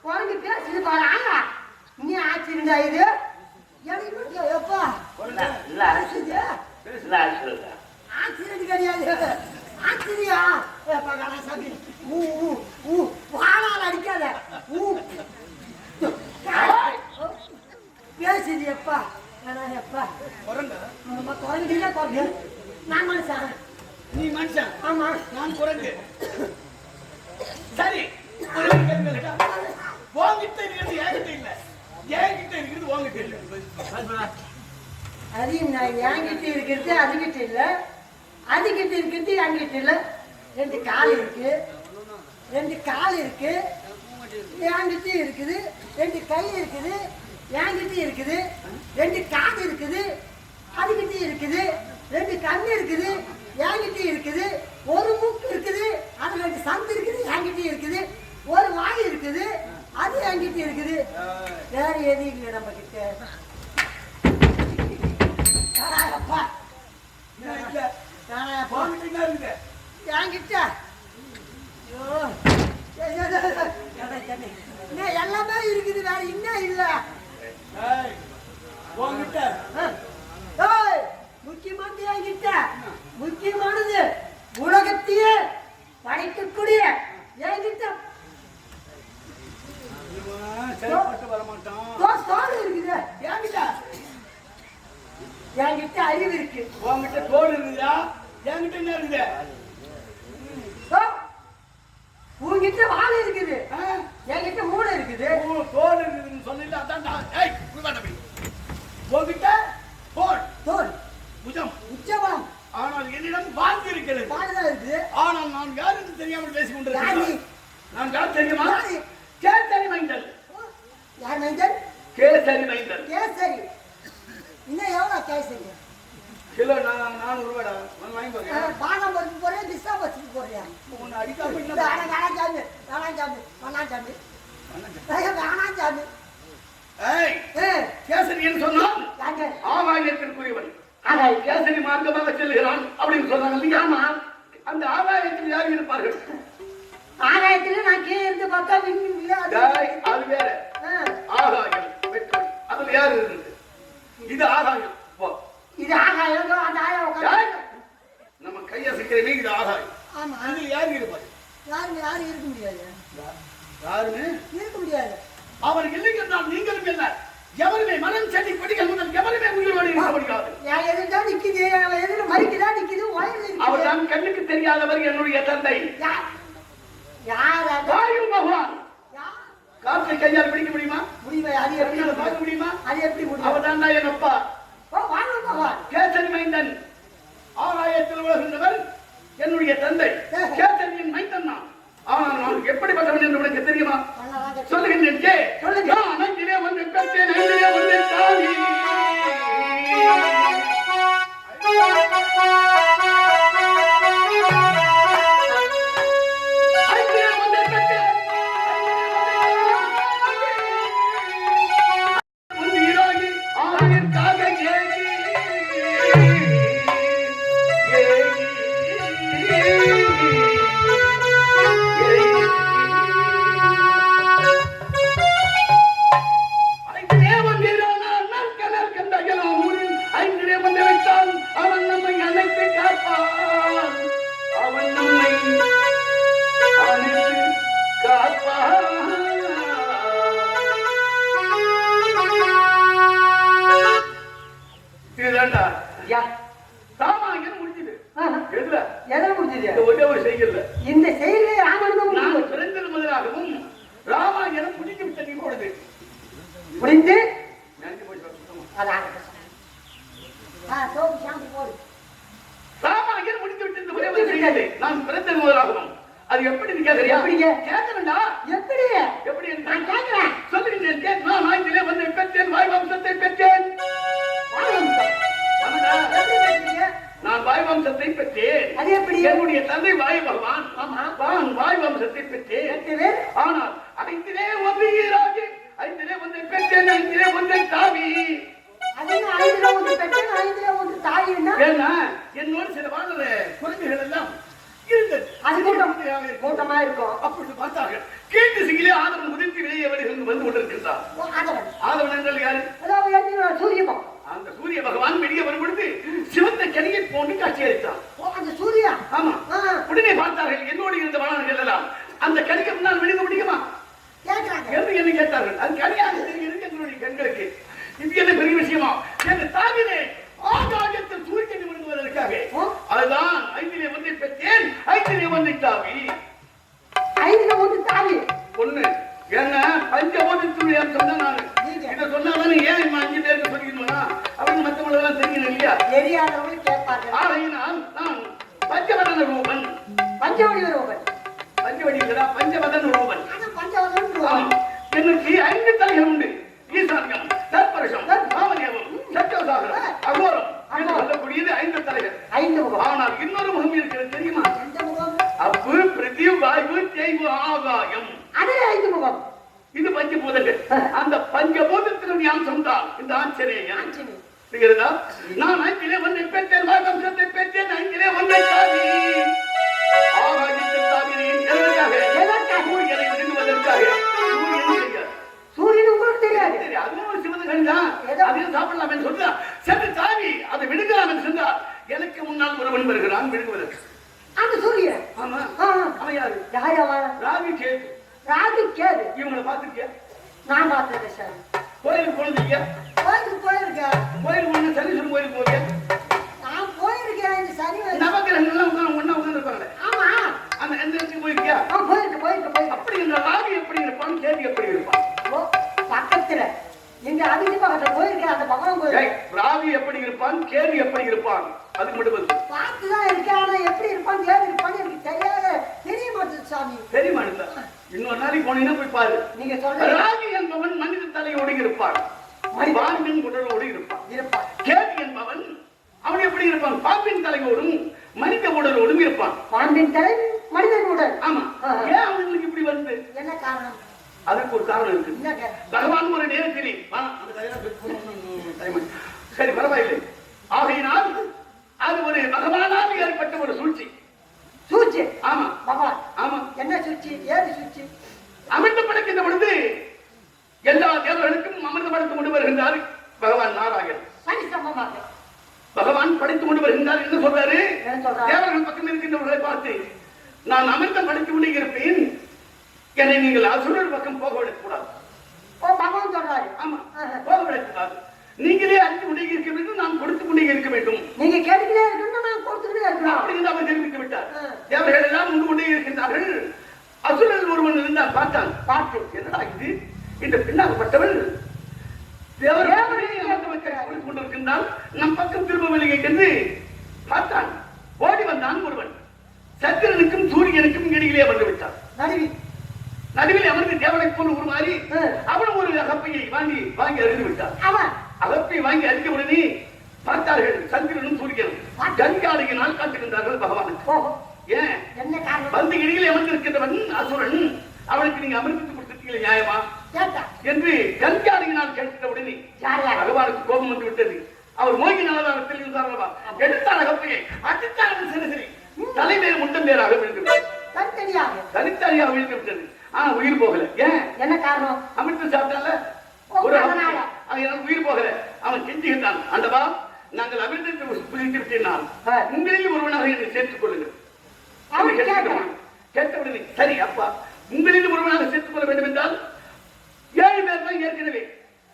குறைஞ்சு பேசுது பாரு. ஆளா நீ ஆச்சரியண்டா இது எப்பா ஆச்சரியம் கிடையாது. ஆச்சரியா வாழால் அடிக்காத பேசுது எப்பா. எப்பா குறைஞ்சில குறைஞ்சு நான் மனுஷன். நீ மனுஷன். ஆமா நான் குரங்கு. சரி வாங்கிட்ட இருக்கிறது என்கிட்ட இல்ல, என்கிட்ட இருக்கிறது வாங்கிட்ட இல்ல. அது நான் என்கிட்ட இருக்கிறது அதுகிட்ட இல்ல, அதுகிட்ட இருக்கிறது என்கிட்ட இல்ல. ரெண்டு கால் இருக்கு என்கிட்ட இருக்குது. ரெண்டு கை இருக்குது என்கிட்ட இருக்குது. ரெண்டு காது இருக்குது அதுகிட்ட இருக்குது. ரெண்டு கண் இருக்குது என்கிட்ட இருக்குது. ஒரு மூக்கு இருக்குது அது ரெண்டு சந்து இருக்குது என்கிட்ட இருக்குது. ஒரு வாய் இருக்குது அது என்கிட்ட இருக்குது. வேற எதுவும் இல்லை நம்ம கிட்ட. என்கிட்ட எல்லாமே இருக்குது. வேற இன்னும் இல்ல. முக்கியமானது என்கிட்ட. முக்கியமானது உலகத்தையே படைக்கக்கூடிய என்கிட்ட இருக்குது. என்கிட்ட அறிவு இருக்கு. உங்ககிட்ட தோல் இருக்குதா? என்கிட்ட என்ன இருக்குது? உங்ககிட்ட வாழை இருக்குது. என்கிட்ட மூளை இருக்குது. தோல் இருக்குதுன்னு சொன்னீங்க. அதான் உங்ககிட்ட தோல் புஜம் உச்சபலம். ஆனால் என்னிடம் வாங்கி இருக்கிறது. ஆனால் நான் யார் என்று தெரியாமல் பேசிக் கொண்டிருக்கிறேன். நான் யார் தெரியுமா? கேசரி மைந்தல். யார் மைந்தல்? கேசரி மைந்தல். கேசரி இன்னும் எவ்வளவு கேசரி? கிலோ 400 ரூபாடா. நான் வாங்கி போறேன். பானம் பருப்பு போறேன், பிஸ்தா பருப்பு போறியா? உன்னை அடிக்காம இல்ல. வேணாம். ஏய் கேசரி என்று சொன்னால் ஆகாயத்திற்குரியவன். கேசரி மார்க்கமாக செல்கிறான் அப்படின்னு சொன்னாங்க இல்லையா? அந்த ஆகாயத்தில் யார் இருப்பார்கள்? ஆகாயத்துல நான் கீழே இருந்து பார்த்தா அது வேற. ஆகாயம் அதுல யாரு இருக்குது? இது ஆகாயம். இது ஆகாயம். அந்த ஆகாயம் நம்ம கையசைக்கிறமே இது ஆகாயம். ஆமா. இதுல யாரு இருப்பாரு? யாரும் இருக்க முடியாது. யாருன்னு இருக்க முடியாது. அவர் இல்லை என்றால் நீங்களும் இல்லை. எவருமே மனம் செடி கொடிகள் முதல் எவருமே உயிரோடு இருக்க முடியாது. எதுதான் நிக்குது, எதுல மறிக்குதான் நிக்குது. அவர் தான் கண்ணுக்கு தெரியாதவர் என்னுடைய தந்தை. வாயு பகவான். காற்றை கையால் பிடிக்க முடியுமா? அது எப்படி பார்க்க முடியுமா? அது எப்படி முடியும்? அவர் தான் என் அப்பா கேசரி மைந்தன். ஆகாயத்தில் உலகின்றவர் என்னுடைய தந்தை. கேசரியின் மைந்தன் நான். ஆனால் நான் எப்படிப்பட்டவன் என்று உனக்கு தெரியுமா? சொல்லுகின்றேன் கே. நான் அங்கிலே வந்து பெற்றேன், அங்கிலே வந்து தாவி. எதை முடிஞ்சது இந்த ஒரே ஒரு செய்யல இந்த செயலே ராமாயணம் நான் பிறந்தது முதலாகவும் ராமாயணம் முடிஞ்சு விட்டது இப்பொழுது முடிந்து நன்றி போய் சுத்தமா அதான் சோப்பு ஷாம்பு போடு ராமாயணம் முடிந்து விட்டது ஒரே ஒரு செய்யலை நான் பிறந்தது முதலாகவும் அது எப்படி நீ கேக்குறியா எப்படிங்க? கேட்கணும்டா எப்படி எப்படி நான் கேட்கிறேன் சொல்லுகிறேன் நான் ஆய்விலே வந்து பெற்றேன் வாய் வம்சத்தை பெற்றேன் ஆமாடா. எப்படி பேசுறீங்க நான் வாய் வம்சத்தை பெற்றேன் அது எப்படி என்னுடைய தந்தை வாய் பகவான் நான் வாய் வம்சத்தை பெற்றேன் கேட்கவே ஆனால் ஐந்திலே ஒன்று ராஜு ஐந்திலே ஒன்றை பெற்றேன் ஐந்திலே ஒன்றை தாவி அதுன்னு 5ல ஒன்று பெற்றேன் 5ல ஒன்று தாயின்னா ஏன்னா என்னோடு சில வாழ்ற குழந்தைகள் எல்லாம் இருந்தது அது கூட்டமா இருக்கும் அப்பொழுது பார்த்தார்கள் கேட்டு சிகிலே ஆதவன் உதிர்த்து வெளியே வருகிறது வந்து கொண்டிருக்கின்றார் ஆதவன் ஆதவன் என்றால் யாரு அதாவது சூரியபம் அந்த சூரிய பகவான் வெளியே வரும் பொழுது சிவந்த கனியை போன்று காட்சி அளித்தான் அந்த சூர்யா ஆமா ஆ. உடனே பார்த்தார்கள் என்னோடு இருந்த வாழர்கள் எல்லாம் அந்த கனிக்கு முன்னால் விழுங்க முடியுமா கேட்கிறாங்க என்று என்ன கேட்டார்கள் அது கனியாக தெரிகிறது எங்களுடைய கண்களுக்கு இது என்ன பெரிய விஷயமா என்று தாவினே ஆகாயத்தில் சூரியன் விழுங்குவதற்காக அதுதான் ஐந்திலே ஒன்றை பெற்றேன் ஐந்திலே ஒன்றை தாவி 5ல ஒன்று தாவி ஒண்ணு என்ன பஞ்சபூதத்துடைய சொன்ன நான் இதை சொன்னாதானே ஏன் இம்மா 5 பேருக்கு சொல்லிக்கணும்னா அப்படின்னு மற்றவங்க எல்லாம் தெரியணும் இல்லையா தெரியாதவங்க கேட்பார்கள் ஆகையினால் நான் பஞ்சவதன ரூபன் பஞ்சவடி ரூபன் பஞ்சவடி இல்லடா பஞ்சவதன ரூபன் அதான் பஞ்சவதன் ஆமா. ரூபன் எனக்கு 5 தலைகள் உண்டு ஈசான்யம் தற்பரசம் காமதேவம் சத்தியசாகரம் அகோரம் என்று சொல்லக்கூடியது 5 தலைகள் 5 முகம் ஆனால் இன்னொரு முகம் இருக்கிறது தெரியுமா எந்த முகம் அப்பு பிருத்தி வாயு தேய்வு ஆகாயம் அதுல 5 முகம் இது பஞ்சபூதங்கள் அந்த பஞ்சபூதத்தினுடைய அம்சம் தான் இந்த ஆச்சரியம் ஆஞ்சனி புரிகிறதா நான் 5லே ஒன்றை பெற்றேன் வாகம்சத்தை பெற்றேன் 5லே ஒன்றை தாவி ஆகாயத்தில் தாவினேன் எதற்காக சூரியனை விழுங்குவதற்காக சூரியன் தெரியாது சூரியன் உங்களுக்கு தெரியாது சரி, அதுவும் ஒரு சிவனுகள் தான் அதையும் சாப்பிடலாம் என்று சொல்றார் சென்று தாவி அதை விழுங்கலாம் என்று சொன்னார் எனக்கு முன்னால் ஒருவன் வருகிறான் விழுங்குவதற்கு அந்த சூரியன் ஆமா ஆ, அவன் யாரு யார் அவன் ராவி கேது ராகு கேது இவங்களை பார்த்திருக்கியா நான் பார்த்தேன் சார் கோயிலுக்கு போனதில்லையா கோயிலுக்கு போயிருக்கேன் கோயிலுக்கு ஒண்ணு சனீஸ்வரன் கோயிலுக்கு போவியா நான் போயிருக்கேன் இந்த சனி நவக்கிரகங்கள்லாம் ஒண்ணா உட்கார்ந்துருப்பாங்களே ஆமா அந்த எந்த இடத்துக்கு போயிருக்கியா போயிருக்கேன் அப்படி இந்த ராவி எப்படி இருப்பான் கேது எப்படி இருப்பான் ஓ பக்கத்துல எங்க அதிக பக்கத்துல போயிருக்கேன் அந்த பக்கம் ஏய், ராவி எப்படி இருப்பான் கேது எப்படி இருப்பான் அதுக்கு மட்டும் பதில். பார்த்துதான் இருக்கேன் ஆனா எப்படி இருப்பான் ஏது இருப்பான்னு எனக்கு தெரியாது தெரிய மாட்டேது சாமி தெரியுமா இல்ல இன்னொரு நாளைக்கு போனீங்கன்னா போய் பாரு நீங்க சொல்ற ராவி என்பவன் மனித தலையோடு இருப்பான் பாம்பின் உடலோடு இருப்பான் இருப்பான் கேது என்பவன் அவன் எப்படி இருப்பான் பாம்பின் தலையோடும் மனித உடலோடும் இருப்பான் பாம்பின் தலை மனிதன் உடல் ஆமா ஏன் அவங்களுக்கு இப்படி வந்து என்ன காரணம் அதுக்கு ஒரு காரணம் இருக்கு என்னங்க பகவான் ஒரு நேரத்திலே அந்த கதையெல்லாம் சொல்லி சரி பரவாயில்லை ஆகையினால் அது ஒரு பகவானால் ஏற்பட்ட ஒரு சூழ்ச்சி சூழ்ச்சி ஆமா பகவான் ஆமா என்ன சூழ்ச்சி ஏது சூழ்ச்சி அமிர்தம் படைக்கின்ற பொழுது எல்லா தேவர்களுக்கும் அமிர்தம் படைத்து கொண்டு வருகின்றார் பகவான் நாராயணன் சனி சம்பவமாக பகவான் படைத்து கொண்டு வருகின்றார் என்ன சொல்றாரு என்ன சொல்றாரு? தேவர்கள் பக்கம் இருக்கின்றவர்களை பார்த்து நான் அமிர்தம் படைத்து கொண்டே இருப்பேன் என்னை நீங்கள் அசுரர் பக்கம் போக விடக்கூடாது ஓ பகவான் சொல்றாரு ஆமா போக விடக்கூடாது நீங்களே அறிந்து கொண்டே இருக்க வேண்டும் நான் கொடுத்து கொண்டே இருக்க வேண்டும் நீங்க கேட்டுக்கிட்டே இருக்கணும் நான் கொடுத்துக்கிட்டே இருக்கணும் அப்படி என்று அவர் தெரிவித்து விட்டார் தேவர்கள் எல்லாம் உண்டு கொண்டே இருக்கின்றார்கள் அசுரன் ஒருவன் இருந்தால் பார்த்தான் பார்த்து என்னடா இது இந்த பின்னாகப்பட்டவன் கொண்டிருக்கின்றால் நம் பக்கம் திரும்பவில்லை என்று பார்த்தான் ஓடி வந்தான் ஒருவன் சந்திரனுக்கும் சூரியனுக்கும் இடையிலே வந்து விட்டான் நடுவி நடுவில் அமர்ந்து தேவனை போல் ஒரு மாதிரி அவன் ஒரு அகப்பையை வாங்கி அறிந்து விட்டான் அவன் அகப்பை வாங்கி அறிந்த உடனே பார்த்தார்கள் சந்திரனும் சூரியனும் கண்காணியினால் காட்டுகின்றார்கள் பகவானுக்கு ஓஹோ ஏன் என்ன காரணம் வந்து இடையிலே அமர்ந்திருக்கின்றவன் அசுரன் அவனுக்கு நீங்க அமிர்தத்தை கொடுத்திருக்கீங்களே நியாயமா கேட்டா என்று கண்காணியினால் கேட்ட உடனே யார் யார் பகவானுக்கு கோபம் வந்து விட்டது அவர் மோகி நலதாரத்தில் இருந்தாரல்லவா எடுத்தார் அகப்பையை அடித்தார் சரி சரி தலைமையில் முட்டம் பேராக விழுந்து தனித்தனியாக தனித்தனியாக விழுந்து விட்டது ஆனா உயிர் போகல ஏன் என்ன காரணம் அமிர்தம் சாப்பிட்டால ஓ, ஒரு அதனால. அவன் உயிர் போகல அவன் கெஞ்சுகின்றான் ஆண்டவா நாங்கள் அமிர்தத்தை புதித்து விட்டேனால் உங்களில் ஒருவனாக என்னை சேர்த்துக் கொள்ளுங்கள் அவன் கேட்கிறான். கேட்டவுடனே சரி அப்பா உங்களில் ஒருவனாக சேர்த்துக் கொள்ள வேண்டும் என்றால் 7 பேர் தான் ஏற்கனவே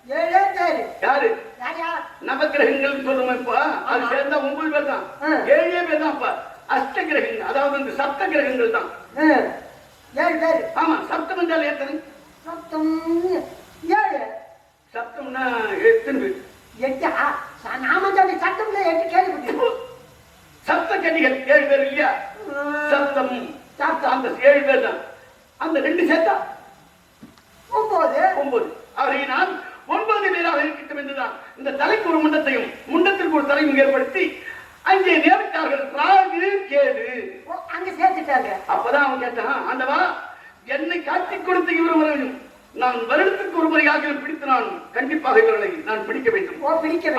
ஏழே பேரு யாரு யார் யார் நவக்கிரகங்கள் சொல்றோம் இப்ப அது சேர்ந்தா 9 பேர் தான் 7 பேர் தான் அப்பா அஷ்ட கிரகங்கள், அதாவது இந்த சப்த கிரகங்கள் தான். 7 பேரு. ஆமா, சப்தம் என்றால் எத்தனை? சப்தம் 7. சப்தம்னா எத்தனை பேர்? 8. நாம சொல்லி சட்டம்ல 8 கேள்விப்பட்டிருக்கோம். சப்த கன்னிகள் 7 பேர் இல்லையா? சப்தம் அந்த 7 பேர் தான். அந்த 2 சேர்த்தா 9. ஆகையினால் 9 பேராக இருக்கட்டும் என்றுதான் இந்த தலைக்கு ஒரு முண்டத்தையும் முண்டத்திற்கு ஒரு தலையும் ஏற்படுத்தி அங்கே நியமித்தார்கள். ராகு கேது அங்க சேர்த்துட்டாங்க. அப்பதான் அவன் கேட்டான், ஆண்டவா என்னை காட்டிக் கொடுத்த இவரையும் நான் வருடத்துக்கு ஒரு முறையாக பிடித்து நான் கண்டிப்பாக இவர்களை நான் பிடிக்க வேண்டும்.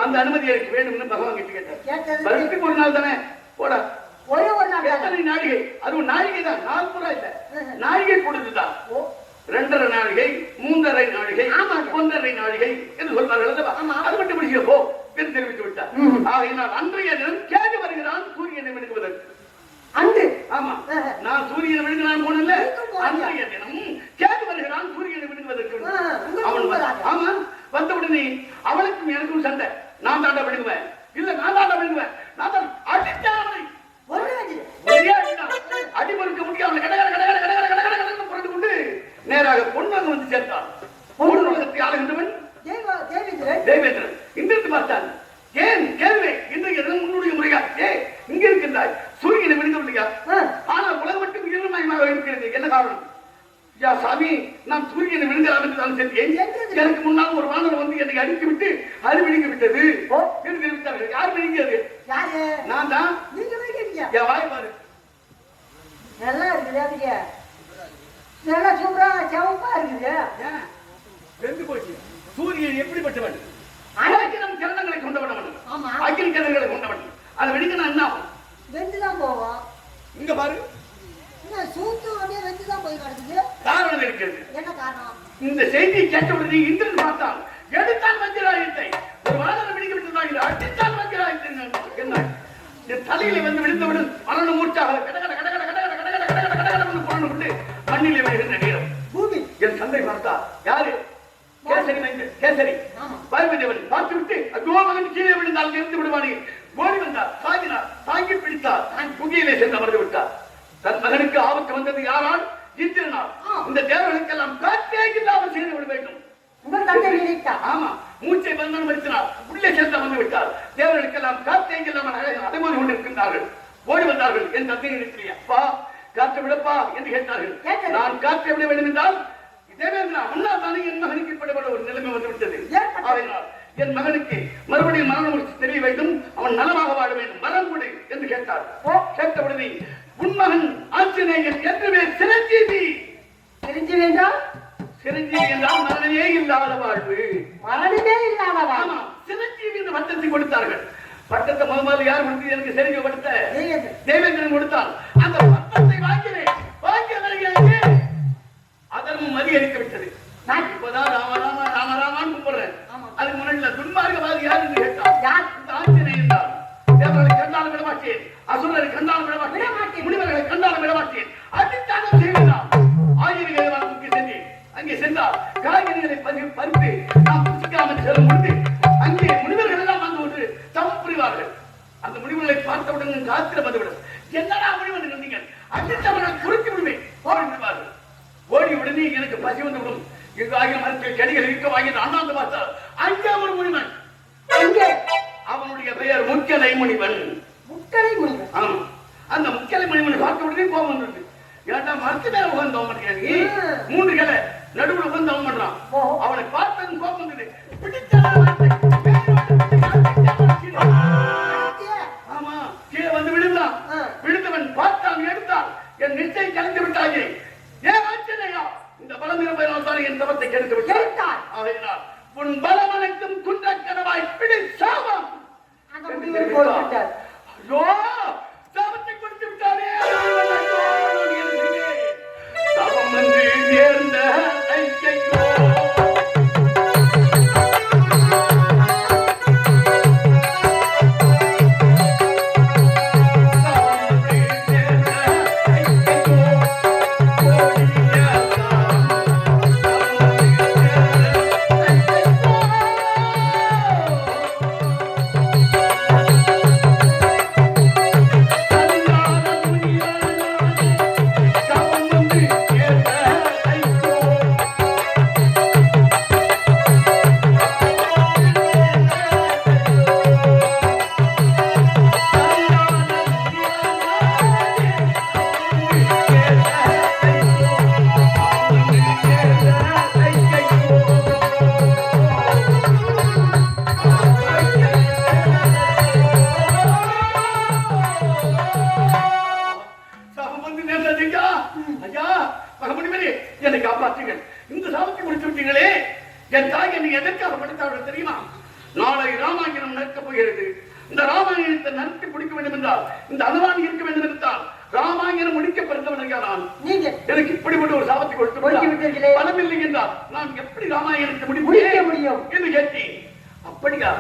அந்த அனுமதி எனக்கு வேண்டும் என்று பகவான் கேட்டார். வருடத்துக்கு ஒரு நாள் தானே போடா. ஒரே ஒரு நாள். எத்தனை நாழிகை? அதுவும் நாழிகை தான், 4 முறை இல்ல, நாழிகை கொடுத்துதான். 2.5 நாழிகை, 3.5 நாழிகை, 1.5 நாழிகை என்று சொல்வார்கள். அது மட்டும் முடிச்சு போ என்று தெரிவித்து விட்டார். ஆகையினால் அன்றைய தினம் கேது வருகிறான் சூரியனை விழுங்குவதற்கு. அன்று ஆமா, நான் சூரியனை விழுங்கினான் போனல. அன்றைய தினம் கேது வருகிறான் சூரியனை விழுங்குவதற்கு. ஆமா, வந்தவுடனே அவளுக்கும் எனக்கும் சண்டை. நான் தாண்டா விழுங்குவேன், இல்ல நான் தாண்டா விழுங்குவேன், நான் தான் அடித்தான் அவனை. அடி மறுக்க முடியாது. புரண்டு கொண்டு நேராக பொன்னுலகம் வந்து சேர்ந்தான். பொன்னுலகத்தை ஆளுகின்றவன் தேவேந்திரன். இங்கிருந்து பார்த்தான். ஏன் கேள்வி? இன்றைய தினம் உன்னுடைய முறையாச்சே இங்க இருக்கின்றாய், சூரியனை விழுங்கவில்லையா? ஆனால் உலகம் மட்டும் இருமயமாக இருக்கிறது. என்ன காரணம்? யா சாமி, நான் சூரியனை விழுங்கலாம் என்று தான் சென்றேன். எனக்கு முன்னால் ஒரு வானவர் வந்து என்னை அடித்து விட்டு அது விழுங்கி விட்டது என்று தெரிவித்தார்கள். யார் விழுங்கியது? நான் தான். என் வாய் பாரு, நல்லா இருக்குது. நல்லா சூப்பரா செவப்பா இருக்குது. வெந்து போச்சு. சூரியன் எப்படிப்பட்டவன்? அனைத்தினம் கிரணங்களை கொண்டவன். அக்கினி கிரணங்களை கொண்டவன். அதை வெடிக்க நான் என்ன ஆகும்? வெந்துதான் போவோம். இங்க பாரு, சூத்து அப்படியே வெந்துதான் போய் கிடக்குது. காரணம் இருக்கிறது. என்ன காரணம்? இந்த செய்தியை கேட்டவுடனே இந்திரன் பார்த்தான். எடுத்தான் வஜ்ராயுதத்தை. ஒரு வானரம் விடுக்க விட்டதாக அடித்தான் வஜ்ராயுதத்தை. என்ன தலையில வந்து விழுந்தவுடன் மரண மூச்சாக கடகட கடகட கடகட கடகட கடகட கடகட புரண்டு கொண்டு மண்ணிலே விழுகின்ற நேரம் பூமி. என் தந்தை பார்த்தா. யாரு? கேசரி மைந்தன். கேசரி பார்வதியவன் பார்த்து விட்டு அதோ மகன் கீழே விழுந்தால் இருந்து விடுவானே ஓடி வந்தார். சாகினார். தாங்கி பிடித்தார். புகையிலே சென்று அமர்ந்து விட்டார். தன் மகனுக்கு ஆபத்து வந்தது யாரால்? இந்திரனால். இந்த தேவர்களுக்கெல்லாம் காற்றே இல்லாமல் செய்து விட வேண்டும். ஆமா, மூச்சை பந்தனம் மறுத்தினார். உள்ளே சென்று அமர்ந்து விட்டார். தேவர்களுக்கெல்லாம் காற்றே இல்லாமல் அடைமோதி கொண்டிருக்கின்றார்கள். ஓடி வந்தார்கள். என் தந்தை இருக்கிறேன், அப்பா காற்றை விடப்பா என்று கேட்டார்கள். நான் காற்றை விட வேண்டும் என்றால் தேவேந்திரா முன்னால் தானே என் மகனுக்கு இப்படிப்பட்ட ஒரு நிலைமை வந்து விட்டது. என் மகனுக்கு மறுபடியும் மரணம் முடிச்சு தெரிய வேண்டும், அவன் நலமாக வாழ வேண்டும், மரம் கொடு என்று கேட்டார். கேட்டவுடனே உன் மகன் ஆஞ்சநேயன் என்றுமே சிரஞ்சீவி. சிரஞ்சீவி என்றால் சிரஞ்சீவி என்றால் மரணமே இல்லாத வாழ்வு. மரணமே இல்லாத வாழ்வு. சிரஞ்சீவி என்ற பட்டத்தை கொடுத்தார்கள். பட்டத்தை முதல்ல யார் கொடுத்து? எனக்கு சிரஞ்சீவி பட்டத்தை தேவேந்திரன் கொடுத்தான். அந்த பட்டத்தை வாங்கினேன். அதர்மம் அதிகரித்து விட்டது. நான் இப்பதான் ராமராமா ராமராமான்னு கூப்பிடுறேன். அதுக்கு முன்னாடி துன்மார்க்கவாதி யார் என்று கேட்டான். ஆஞ்சநேயன் தான். தேவர்களை கண்டாலும் விடமாட்டேன், அசுரரை கண்டாலும் விடமாட்டேன், முனிவர்களை கண்டாலும் விடமாட்டேன், அடித்தாலும் செய்கிறான். ஆயிரங்களுக்கு சென்றேன். அங்கே சென்றால் காய்கறிகளை பறித்து நாம் புசிக்காமல் செல்லும் பொழுது அங்கே முனிவர்கள் எல்லாம் வந்து ஒன்று தவம் புரிவார்கள். அந்த முனிவர்களை பார்த்தவுடன் காத்திரம் வந்துவிடும். என்னடா முனிவன் இருந்தீங்க? அடித்தவர்கள் குறித்து விடுவேன் ஓடிவிடுவார்கள். ஓடி உடனே எனக்கு பசி வந்து விடும். எங்காகிய மரத்தில் செடிகள் இருக்க வாங்கி அண்ணாந்து பார்த்தால் அங்கே ஒரு முனிவன். அவனுடைய பெயர் முக்கலை முனிவன். முக்கலை முனிவன். ஆமா, அந்த முக்கலை முனிவனை பார்த்த உடனே கோபம் வந்துருக்கு. ஏன்டா மரத்து மேல உட்கார்ந்து அவன் பண்றாங்க. 3 கிளை நடுவுல உட்கார்ந்து அவன் பண்றான். அவனை பார்த்தது கோபம் வந்தது. ஆமா, கீழே வந்து விழுந்தான். விழுந்தவன் பார்த்தான், எடுத்தான். என் நிச்சயம் கலந்து விட்டாயே. ஏன் ஆஞ்சநேயா, இந்த பலம் இருப்பதனால் தான் என் தவத்தை கெடுத்து விட்டார். ஆகையினால் உன் பலம் அனைத்தும் குன்ற கனவாய் பிடி சாபம். ஐயோ, சாபத்தை கொடுத்து விட்டாரே. சாபம் என்று நேர்ந்த ஐயையோ. வந்து நேர்ந்தது ஐயா. ஐயா மகமுனிவரே, என்னை காப்பாற்றுங்கள். இந்த சாபத்தை முடித்து விட்டீங்களே, என் தாய் என்னை எதற்காக படைத்தார்கள் தெரியுமா? நாளை ராமாயணம் நடக்கப் போகிறது. இந்த ராமாயணத்தை நடத்தி முடிக்க வேண்டும் என்றால், இந்த அனுமான் இருக்க வேண்டும் என்றால், ராமாயணம் முடிக்கப்பட்டவன் ஐயா நான். எனக்கு இப்படிப்பட்ட ஒரு சாபத்தை கொடுத்து பணம் இல்லை என்றால் நான் எப்படி ராமாயணத்தை முடிக்க முடியும் என்று கேட்டேன். அப்படியா?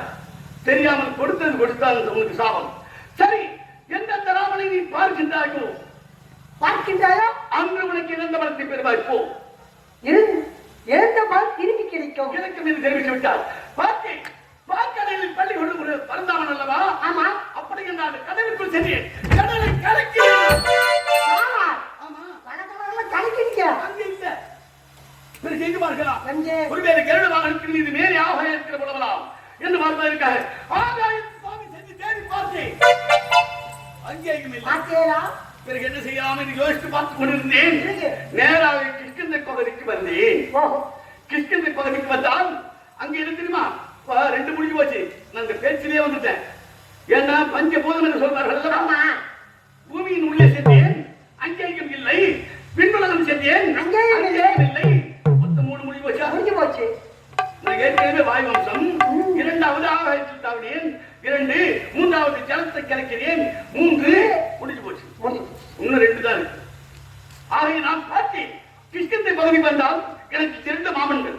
தெரியாமல் கொடுத்தால் உங்களுக்கு சாபம். சரி, எந்தெந்த ராமனை நீ பார்க்கின்றாயோ அன்று உனக்கு இழந்த பலத்தை பெறுவாய். போ. இழந்த பலம் திரும்பி கிடைக்கும். எனக்கு மீது தெரிவித்து விட்டார். பார்த்தேன், வாக்கடையில் பள்ளி கொண்டு ஒரு பறந்தாவன் அல்லவா? ஆமா. அப்படி என்றால் கடலுக்குள் சென்றேன். கடலை கலக்கி ஒருவேளை கருட வாகனத்தின் மீது மேலே ஆகாயத்தில் போடலாம் என்று பார்ப்பதற்காக ஆகாயம் சுவாமி சென்று தேடி பார்த்தேன். அங்கேயும் இல்லை. பிறகு என்ன செய்யாமல் என்று யோசித்து பார்த்துக் கொண்டிருந்தேன். நேராக கிஷ்கிந்தை பகுதிக்கு வந்தேன். கிஷ்கிந்தை பகுதிக்கு வந்தால் அங்கே என்ன தெரியுமா, 2 முடிஞ்சு போச்சு. நான் இந்த பேச்சிலே வந்துட்டேன். ஏன்னா பஞ்சபூதம் என்று சொல்வார்கள். பூமியின் உள்ளே சென்றேன், அங்கேயும் இல்லை. விண்ணுலகம் சென்றேன், அங்கேயும் இல்லை. மொத்தம் 3 முடிஞ்சு போச்சு. நான் ஏற்கனவே வாயு வம்சம், 2வது ஆகாயத்தில் தாவினேன், 2 3வது ஜலத்தை கலக்கிறேன், 3 முடிஞ்சு போச்சு. இன்னும் 2 தான் இருக்கு. ஆகிய நான் பார்த்தேன், கிஷ்கிந்தை பகுதி வந்தால் எனக்கு 2 மாமன்கள்.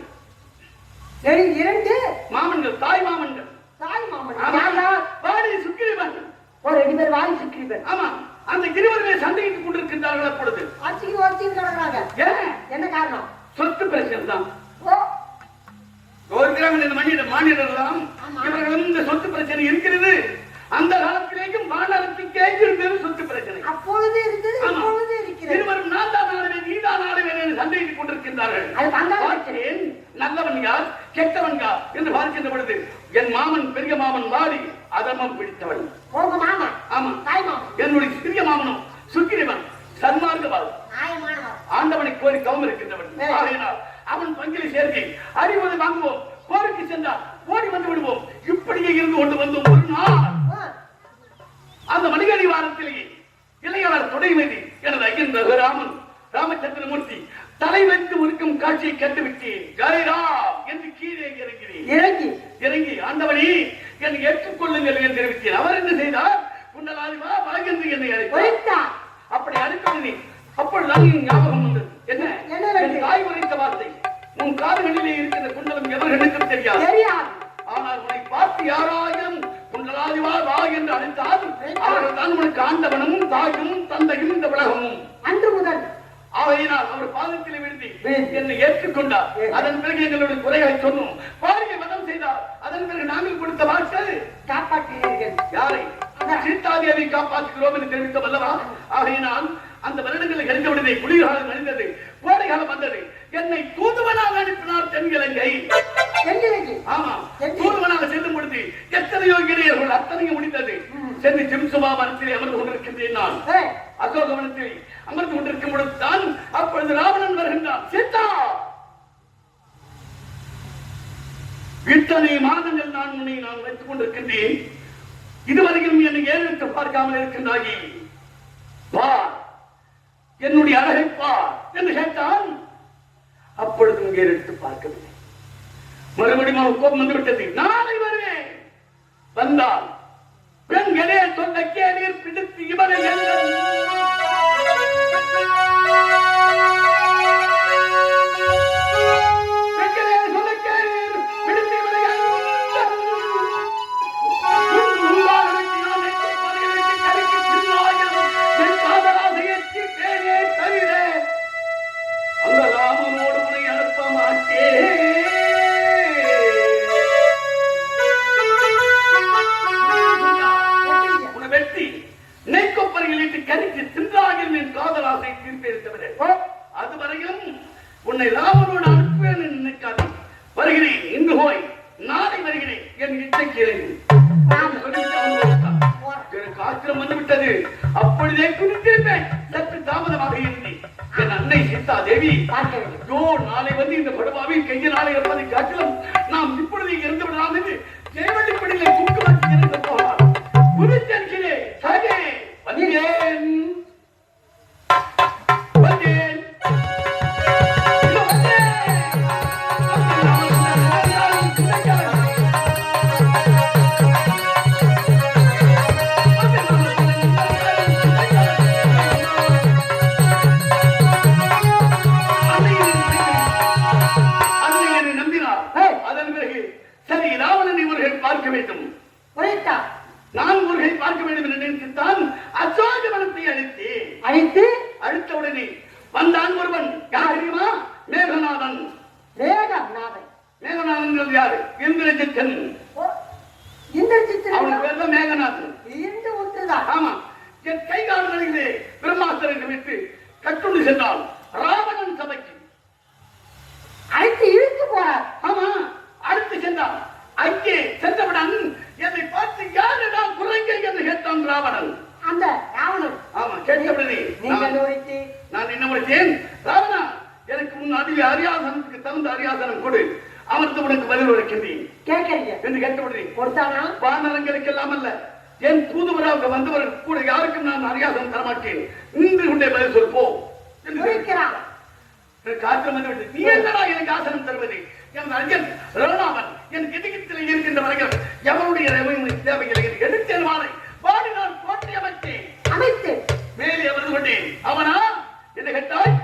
2 மாமன்கள், தாய் மாமன்கள். வாடி சுக்கிரீவன். 2 பேர் வாடி சுக்கிரீவன். ஆமா, அந்த இருவருமே சண்டையிட்டுக் கொண்டிருக்கின்றார்கள். அப்பொழுது என்ன காரணம்? சொத்து பிரச்சனை தான். இந்த மாநிலம் இவர்களும் இந்த சொத்து பிரச்சனை இருக்கிறது. அந்த காலத்திலேயும் வானரத்துக்கே இருந்தது சொத்து பிரச்சனை. அப்பொழுது இருந்தது, இப்பொழுது இருக்கிறது. இருவரும் நான் தான் ஆடுவேன், நீ தான் ஆடுவேன் என்று சண்டையிட்டுக் கொண்டிருக்கின்றார்கள். நல்லவன் யார், கெட்டவன் யார் என்று பார்க்கின்ற பொழுது என் மாமன், பெரிய மாமன் வாடி அதமம் பிடித்தவன். ஆமா, என்னுடைய சிறிய மாமனும் சுக்கிரவன் சன்மார்க்கவாதி, ஆண்டவனை கோரி கவம் இருக்கின்றவன். ஆகையினால் அவன் பங்கில் சேர்க்கை அறிவது வாங்குவோம், போருக்கு சென்றால் ஓடி வந்து விடுவோம். இப்படியே இருந்து கொண்டு வந்தோம். ஒரு நாள் அந்த மணிகடி வாரத்திலேயே இளையவர் துணை மீது எனது ஐயன் ரகுராமன் ராமச்சந்திரமூர்த்தி தலை வைத்து இருக்கும் காட்சியை கண்டுவிட்டேன். ஜெயராம் என்று கீழே இறங்கி ஆண்டவனே என்னை ஏற்றுக்கொள்ளுங்கள் என்று தெரிவித்தேன். அவர் என்ன செய்தார்? புன்னலாதிவா வாங்கென்று என்னை அழைத்தார். அப்படி அழைத்தது அப்பொழுதுதான் ஞாபகம் வந்தது. என்ன தாய் உரைத்த வார்த்தை, உன் காதுகளிலே இருக்கிற குண்டலம் எவர்களுக்கும் தெரியாது. ஆனால் உன்னை பார்த்து யாராயிரம் குண்டலாதிவா வா என்று அழைத்தால் அவர்கள் தான் உனக்கு ஆண்டவனும் தாயும் தந்தையும் இந்த உலகமும். அன்று முதல் ஆகையினால் அவர் பாதத்தில் விழுந்து என்னை ஏற்றுக்கொண்டார். அதன் பிறகு எங்களுடைய குறைகளை சொன்னோம். பாரியை வதம் செய்தார். அதன் பிறகு நாங்கள் கொடுத்த வாக்கு காப்பாற்றுகிறீர்கள். யாரை? சீதாதேவி காப்பாற்றுகிறோம் என்று தெரிவித்தோம் அல்லவா? ஆகையினால் அந்த வருடங்களை கழிந்தவுடனே குளிர்காலம் கழிந்தது, கோடை காலம் வந்தது. என்னை தூதுவனாக அனுப்பினார் தென்கிழங்கை. ஆமா, தூதுவனாக செல்லும் பொழுது எத்தனையோ இளையர்கள் அத்தனையும் முடிந்தது. சென்று ஜிம்சுமா மரத்திலே அமர்ந்து கொண்டிருக்கின்றேன். நான் அசோகவனத்தில் அமர்ந்து கொண்டிருக்கும் பொழுது தான் அப்பொழுது ராவணன் வருகின்றான். சீதா, இத்தனை மாதங்கள் நான் உன்னை வைத்துக் கொண்டிருக்கின்றேன். இதுவரையும் என்னை ஏறெடுத்து பார்க்காமல் இருக்கின்றாயே, பார் என்னுடைய அழகை பார் என்று கேட்டான். அப்பொழுது இங்கே எடுத்து பார்க்கவில்லை. மறுபடியும் கோபம் வந்துவிட்டது. நாளை வருவேன். வந்தால் பெண்களே சொன்ன கேளீர் பிடித்து இவனை அதுவரையும் உன்னை ராமனோடு அனுப்புவேன் என்று நினைக்காது. வருகிறேன், இன்று போய் நாளை வருகிறேன் என் இச்சைக்கு எனக்கு ஆத்திரம் வந்துவிட்டது. அப்பொழுதே குறித்திருப்பேன். சற்று தாமதமாக இருந்தேன். என் அன்னை சீதா தேவி நாளை வந்து இந்த படுபாவை கையினாலே இருப்பதை காட்டிலும் நாம் இப்பொழுது இருந்து விடலாம் என்று ஜெயவள்ளிப்படியிலே குறுக்கு இருந்து போகலாம். குறித்தே வந்தேன். அடுத்தவுடனே வந்தான் ஒருவன். யார் தெரியுமா? மேகநாதன். மேகநாதன். மேகநாதன் யாரு? இந்திரஜித்தன். இந்திரஜித்தன் அவனுக்கு பேர் தான் மேகநாதன். இந்த ஒன்றுதான். ஆமா. என் கை கால்களிலே பிரம்மாஸ்திரங்களை விட்டு கட்டுண்டு சென்றான் ராவணன் சபைக்கு. அழைத்து இழுத்து போறார். ஆமா, அடுத்து சென்றான். அங்கே சென்றவுடன் என்னை பார்த்து யாருடா குரங்கை என்று கேட்டான் ராவணன். அந்த ராவணன். ஆமா, கேட்டவுடனே நான் என்ன முடித்தேன்? ராவணா, எனக்கு முன் அரியாசனத்துக்கு தகுந்த அரியாசனம் கொடு, அமர்ந்து உனக்கு பதில் உரைக்கின்றேன் கேட்கிறீங்க என்று கேட்டவுடனே கொடுத்தானா? வானரங்களுக்கு எல்லாம் அல்ல, என் தூதுவராக வந்தவர்கள் கூட யாருக்கும் நான் அரியாசனம் தரமாட்டேன், நின்று கொண்டே பதில் சொல்போம் என்று ஆத்திரம் வந்துவிட்டு, நீ என்னடா எனக்கு ஆசனம் தருவது? என் அஞ்சன் ரணாவன் என் கிட்டத்தில் இருக்கின்ற வரைகள் எவனுடைய தேவைகளை எடுத்தேன். வாழை வாடி நான் கோட்டை அமைத்து மேலே அமர்ந்து கொண்டேன். அவனா என்ன கேட்டாய்?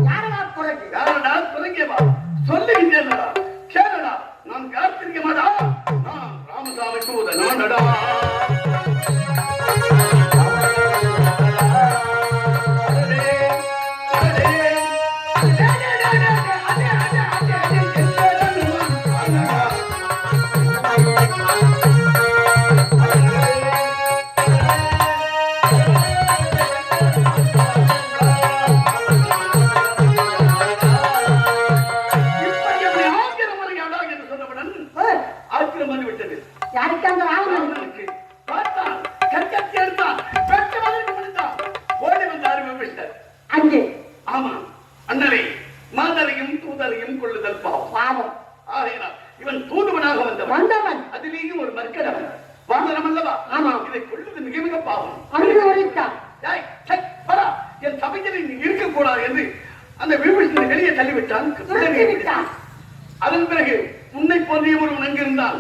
யாரடா குரங்கேவா? சொல்லுகின்றேன், கேளடா. நான் காத்திருக்க மாட்டா, நான் ராமசாமி தூத நானடா. இவன் தூதுவனாக வந்தவன். அதிலேயும் ஒரு மர்க்கடவன் வானரம் அல்லவா? இதை கொள்வது மிக மிக பாவம். என் சபையில் நீ இருக்கக்கூடாது என்று அந்த விபீஷணனை வெளியே தள்ளிவிட்டான். அதன் பிறகு உன்னை போன்ற ஒருவன் அங்கிருந்தான்,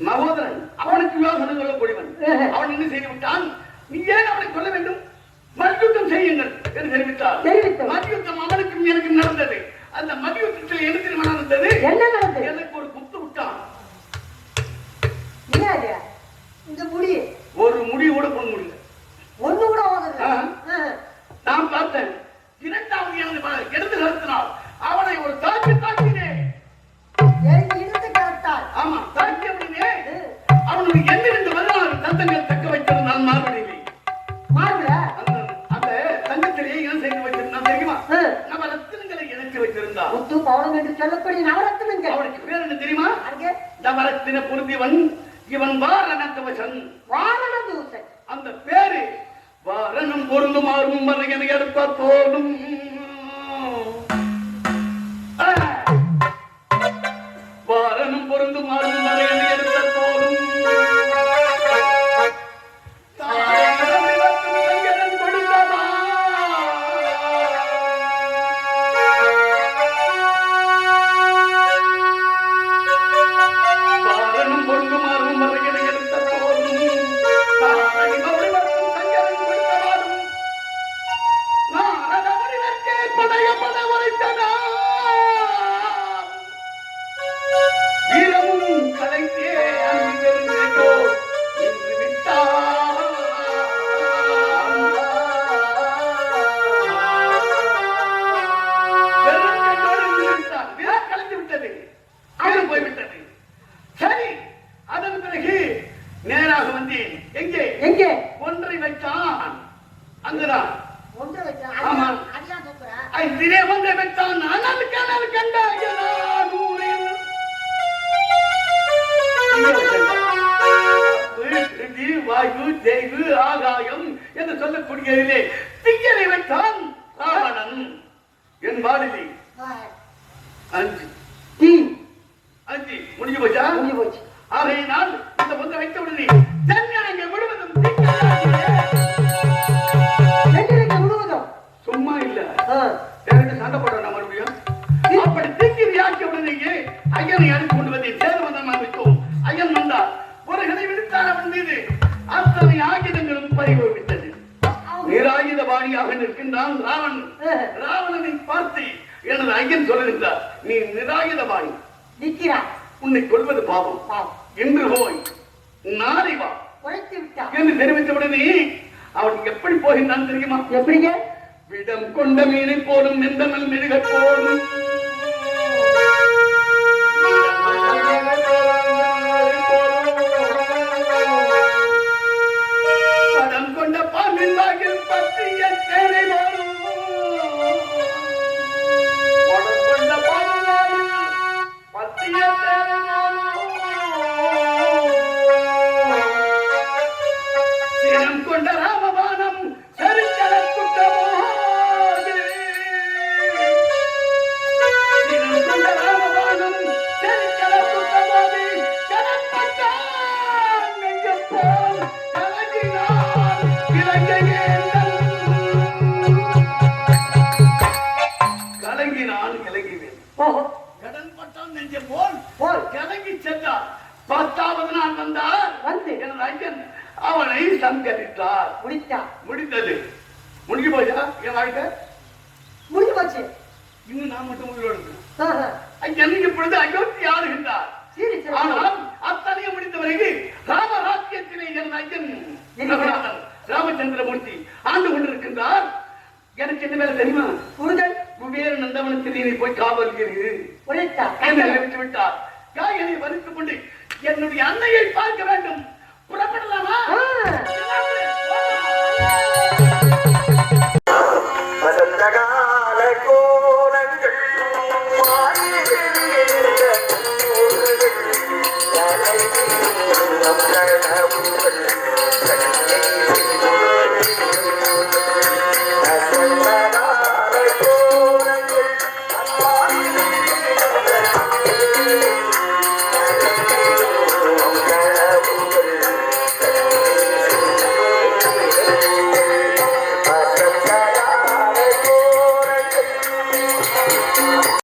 மகோதரன். அவனுக்கு யோசனை கூடியவன். அவன் என்ன செய்து விட்டான்? நீ ஏன் அவனை கொல்ல வேண்டும்? மல்யுத்தம் செய்யுங்கள் என்று தெரிவித்தார். மல்யுத்தம் அவனுக்கும் எனக்கு நடந்தது. அந்த மல்யுத்தத்தில் எனக்கு நடந்தது. எனக்கு ஒரு குத்து விட்டான். ஒரு முடி கூட பொன் முடியல. ஒண்ணு கூட நான் பார்த்தேன். இரண்டாவது எடுத்து கருத்தினால் அவனை ஒரு தாக்கினேன். ஆமா, தாக்கி அப்படின்னே அவனுடைய எண்ணிரண்டு 16 தந்தங்கள் தக்க வைத்திருந்தான். மார்படியிலே அந்த தங்கத்திலேயே என்ன செய்து வைத்திருந்தான் தெரியுமா? நவரத்தினங்களை இணைத்து வைத்திருந்தான். முத்து பவுனம் என்று சொல்லக்கூடிய நவரத்தினங்கள். அவனுக்கு பேர் என்ன தெரியுமா? நவரத்தின பொருந்தியவன் இவன் வாரணத்துவசன். வாரணத்துவசன் அந்த பேரு வாரணம் பொருந்துமாறும் மறையனை எடுத்த தோடும். வாரணம் பொருந்துமாறும் மறையனை எடுத்த தோடும். ஆகாயம் என்று சொல்லக்கூடியதிலே திங்களை வைத்தான் ராவணன். என் வாடிலே 5 முடிஞ்சு போச்சா? ஆகையினால் இந்த ஒன்றை வைத்த உடனே தென்னரங்கம் முழுவதும் சும்மா இல்ல, சண்டை போடுற மறுபடியும் அப்படி தீங்கி வியாக்கிய உடனேயே ஐயனை அனுப்பி கொண்டு வந்து சேதவந்தமாக வைத்தோம். ஐயன் வந்தார். ஒருகளை விடுத்தார். அவன் மீது அத்தனை ஆயுதங்களும் பறிவிட்டது. நிராயுதபாணியாக நிற்கின்றான் ராவணன். ராவணனை பார்த்து எனது ஐயன் சொல்லுகின்றார், நீ நிராயுதபாணி, உன்னை கொள்வது பாவம். இன்று போய் நாளை வா என்று தெரிவித்த உடனே அவன் எப்படி போகின்றான் தெரியுமா? எப்படிங்க? விடம் கொண்ட மீனை போடும் மெந்தமல் மெழுக போடும் படம் கொண்ட பாம்பின் வாயில் பற்றிய தேனை போடும் படம் கொண்ட பாம்பின் வாயில் பற்றிய தேனை சினம் கொண்ட ராமபானம் சரிக்கல குற்றமோது சினம் கொண்ட ராமபானம் சரிக்கல குற்றமோது கலப்பட்டான் நெஞ்சம் போல் கலங்கினான் இலங்கையேந்தன் கலங்கினான் இலங்கைவேன் கடல் பட்டான் நெஞ்சம் போல் கலங்கி சென்றார் 10வது நாள் வந்தார் எனது ஐயன் அவனை சங்கரித்தார் முடித்தது முடிஞ்சு போச்சா என் வாழ்க்கை முடிஞ்சு போச்சு. இன்னும் நான் மட்டும் உயிரோடு ஐயன் இப்பொழுது அயோத்தி ஆளுகின்றார். சரி சரி ஆனால் அத்தனையும் முடித்த பிறகு ராமராஜ்யத்திலே எனது ஐயன் ரகுநாதன் ராமச்சந்திரமூர்த்தி ஆண்டு கொண்டிருக்கின்றார். எனக்கு என்ன வேலை தெரியுமா? புரிதல் குபேர நந்தவனத்தில் நீ போய் காவல் விட்டு விட்டார். காய்களை வரித்துக் கொண்டு என்னுடைய அன்னையை பார்க்க வேண்டும். புறப்படலாமா? பரந்தகால கோலங்கள் மாறி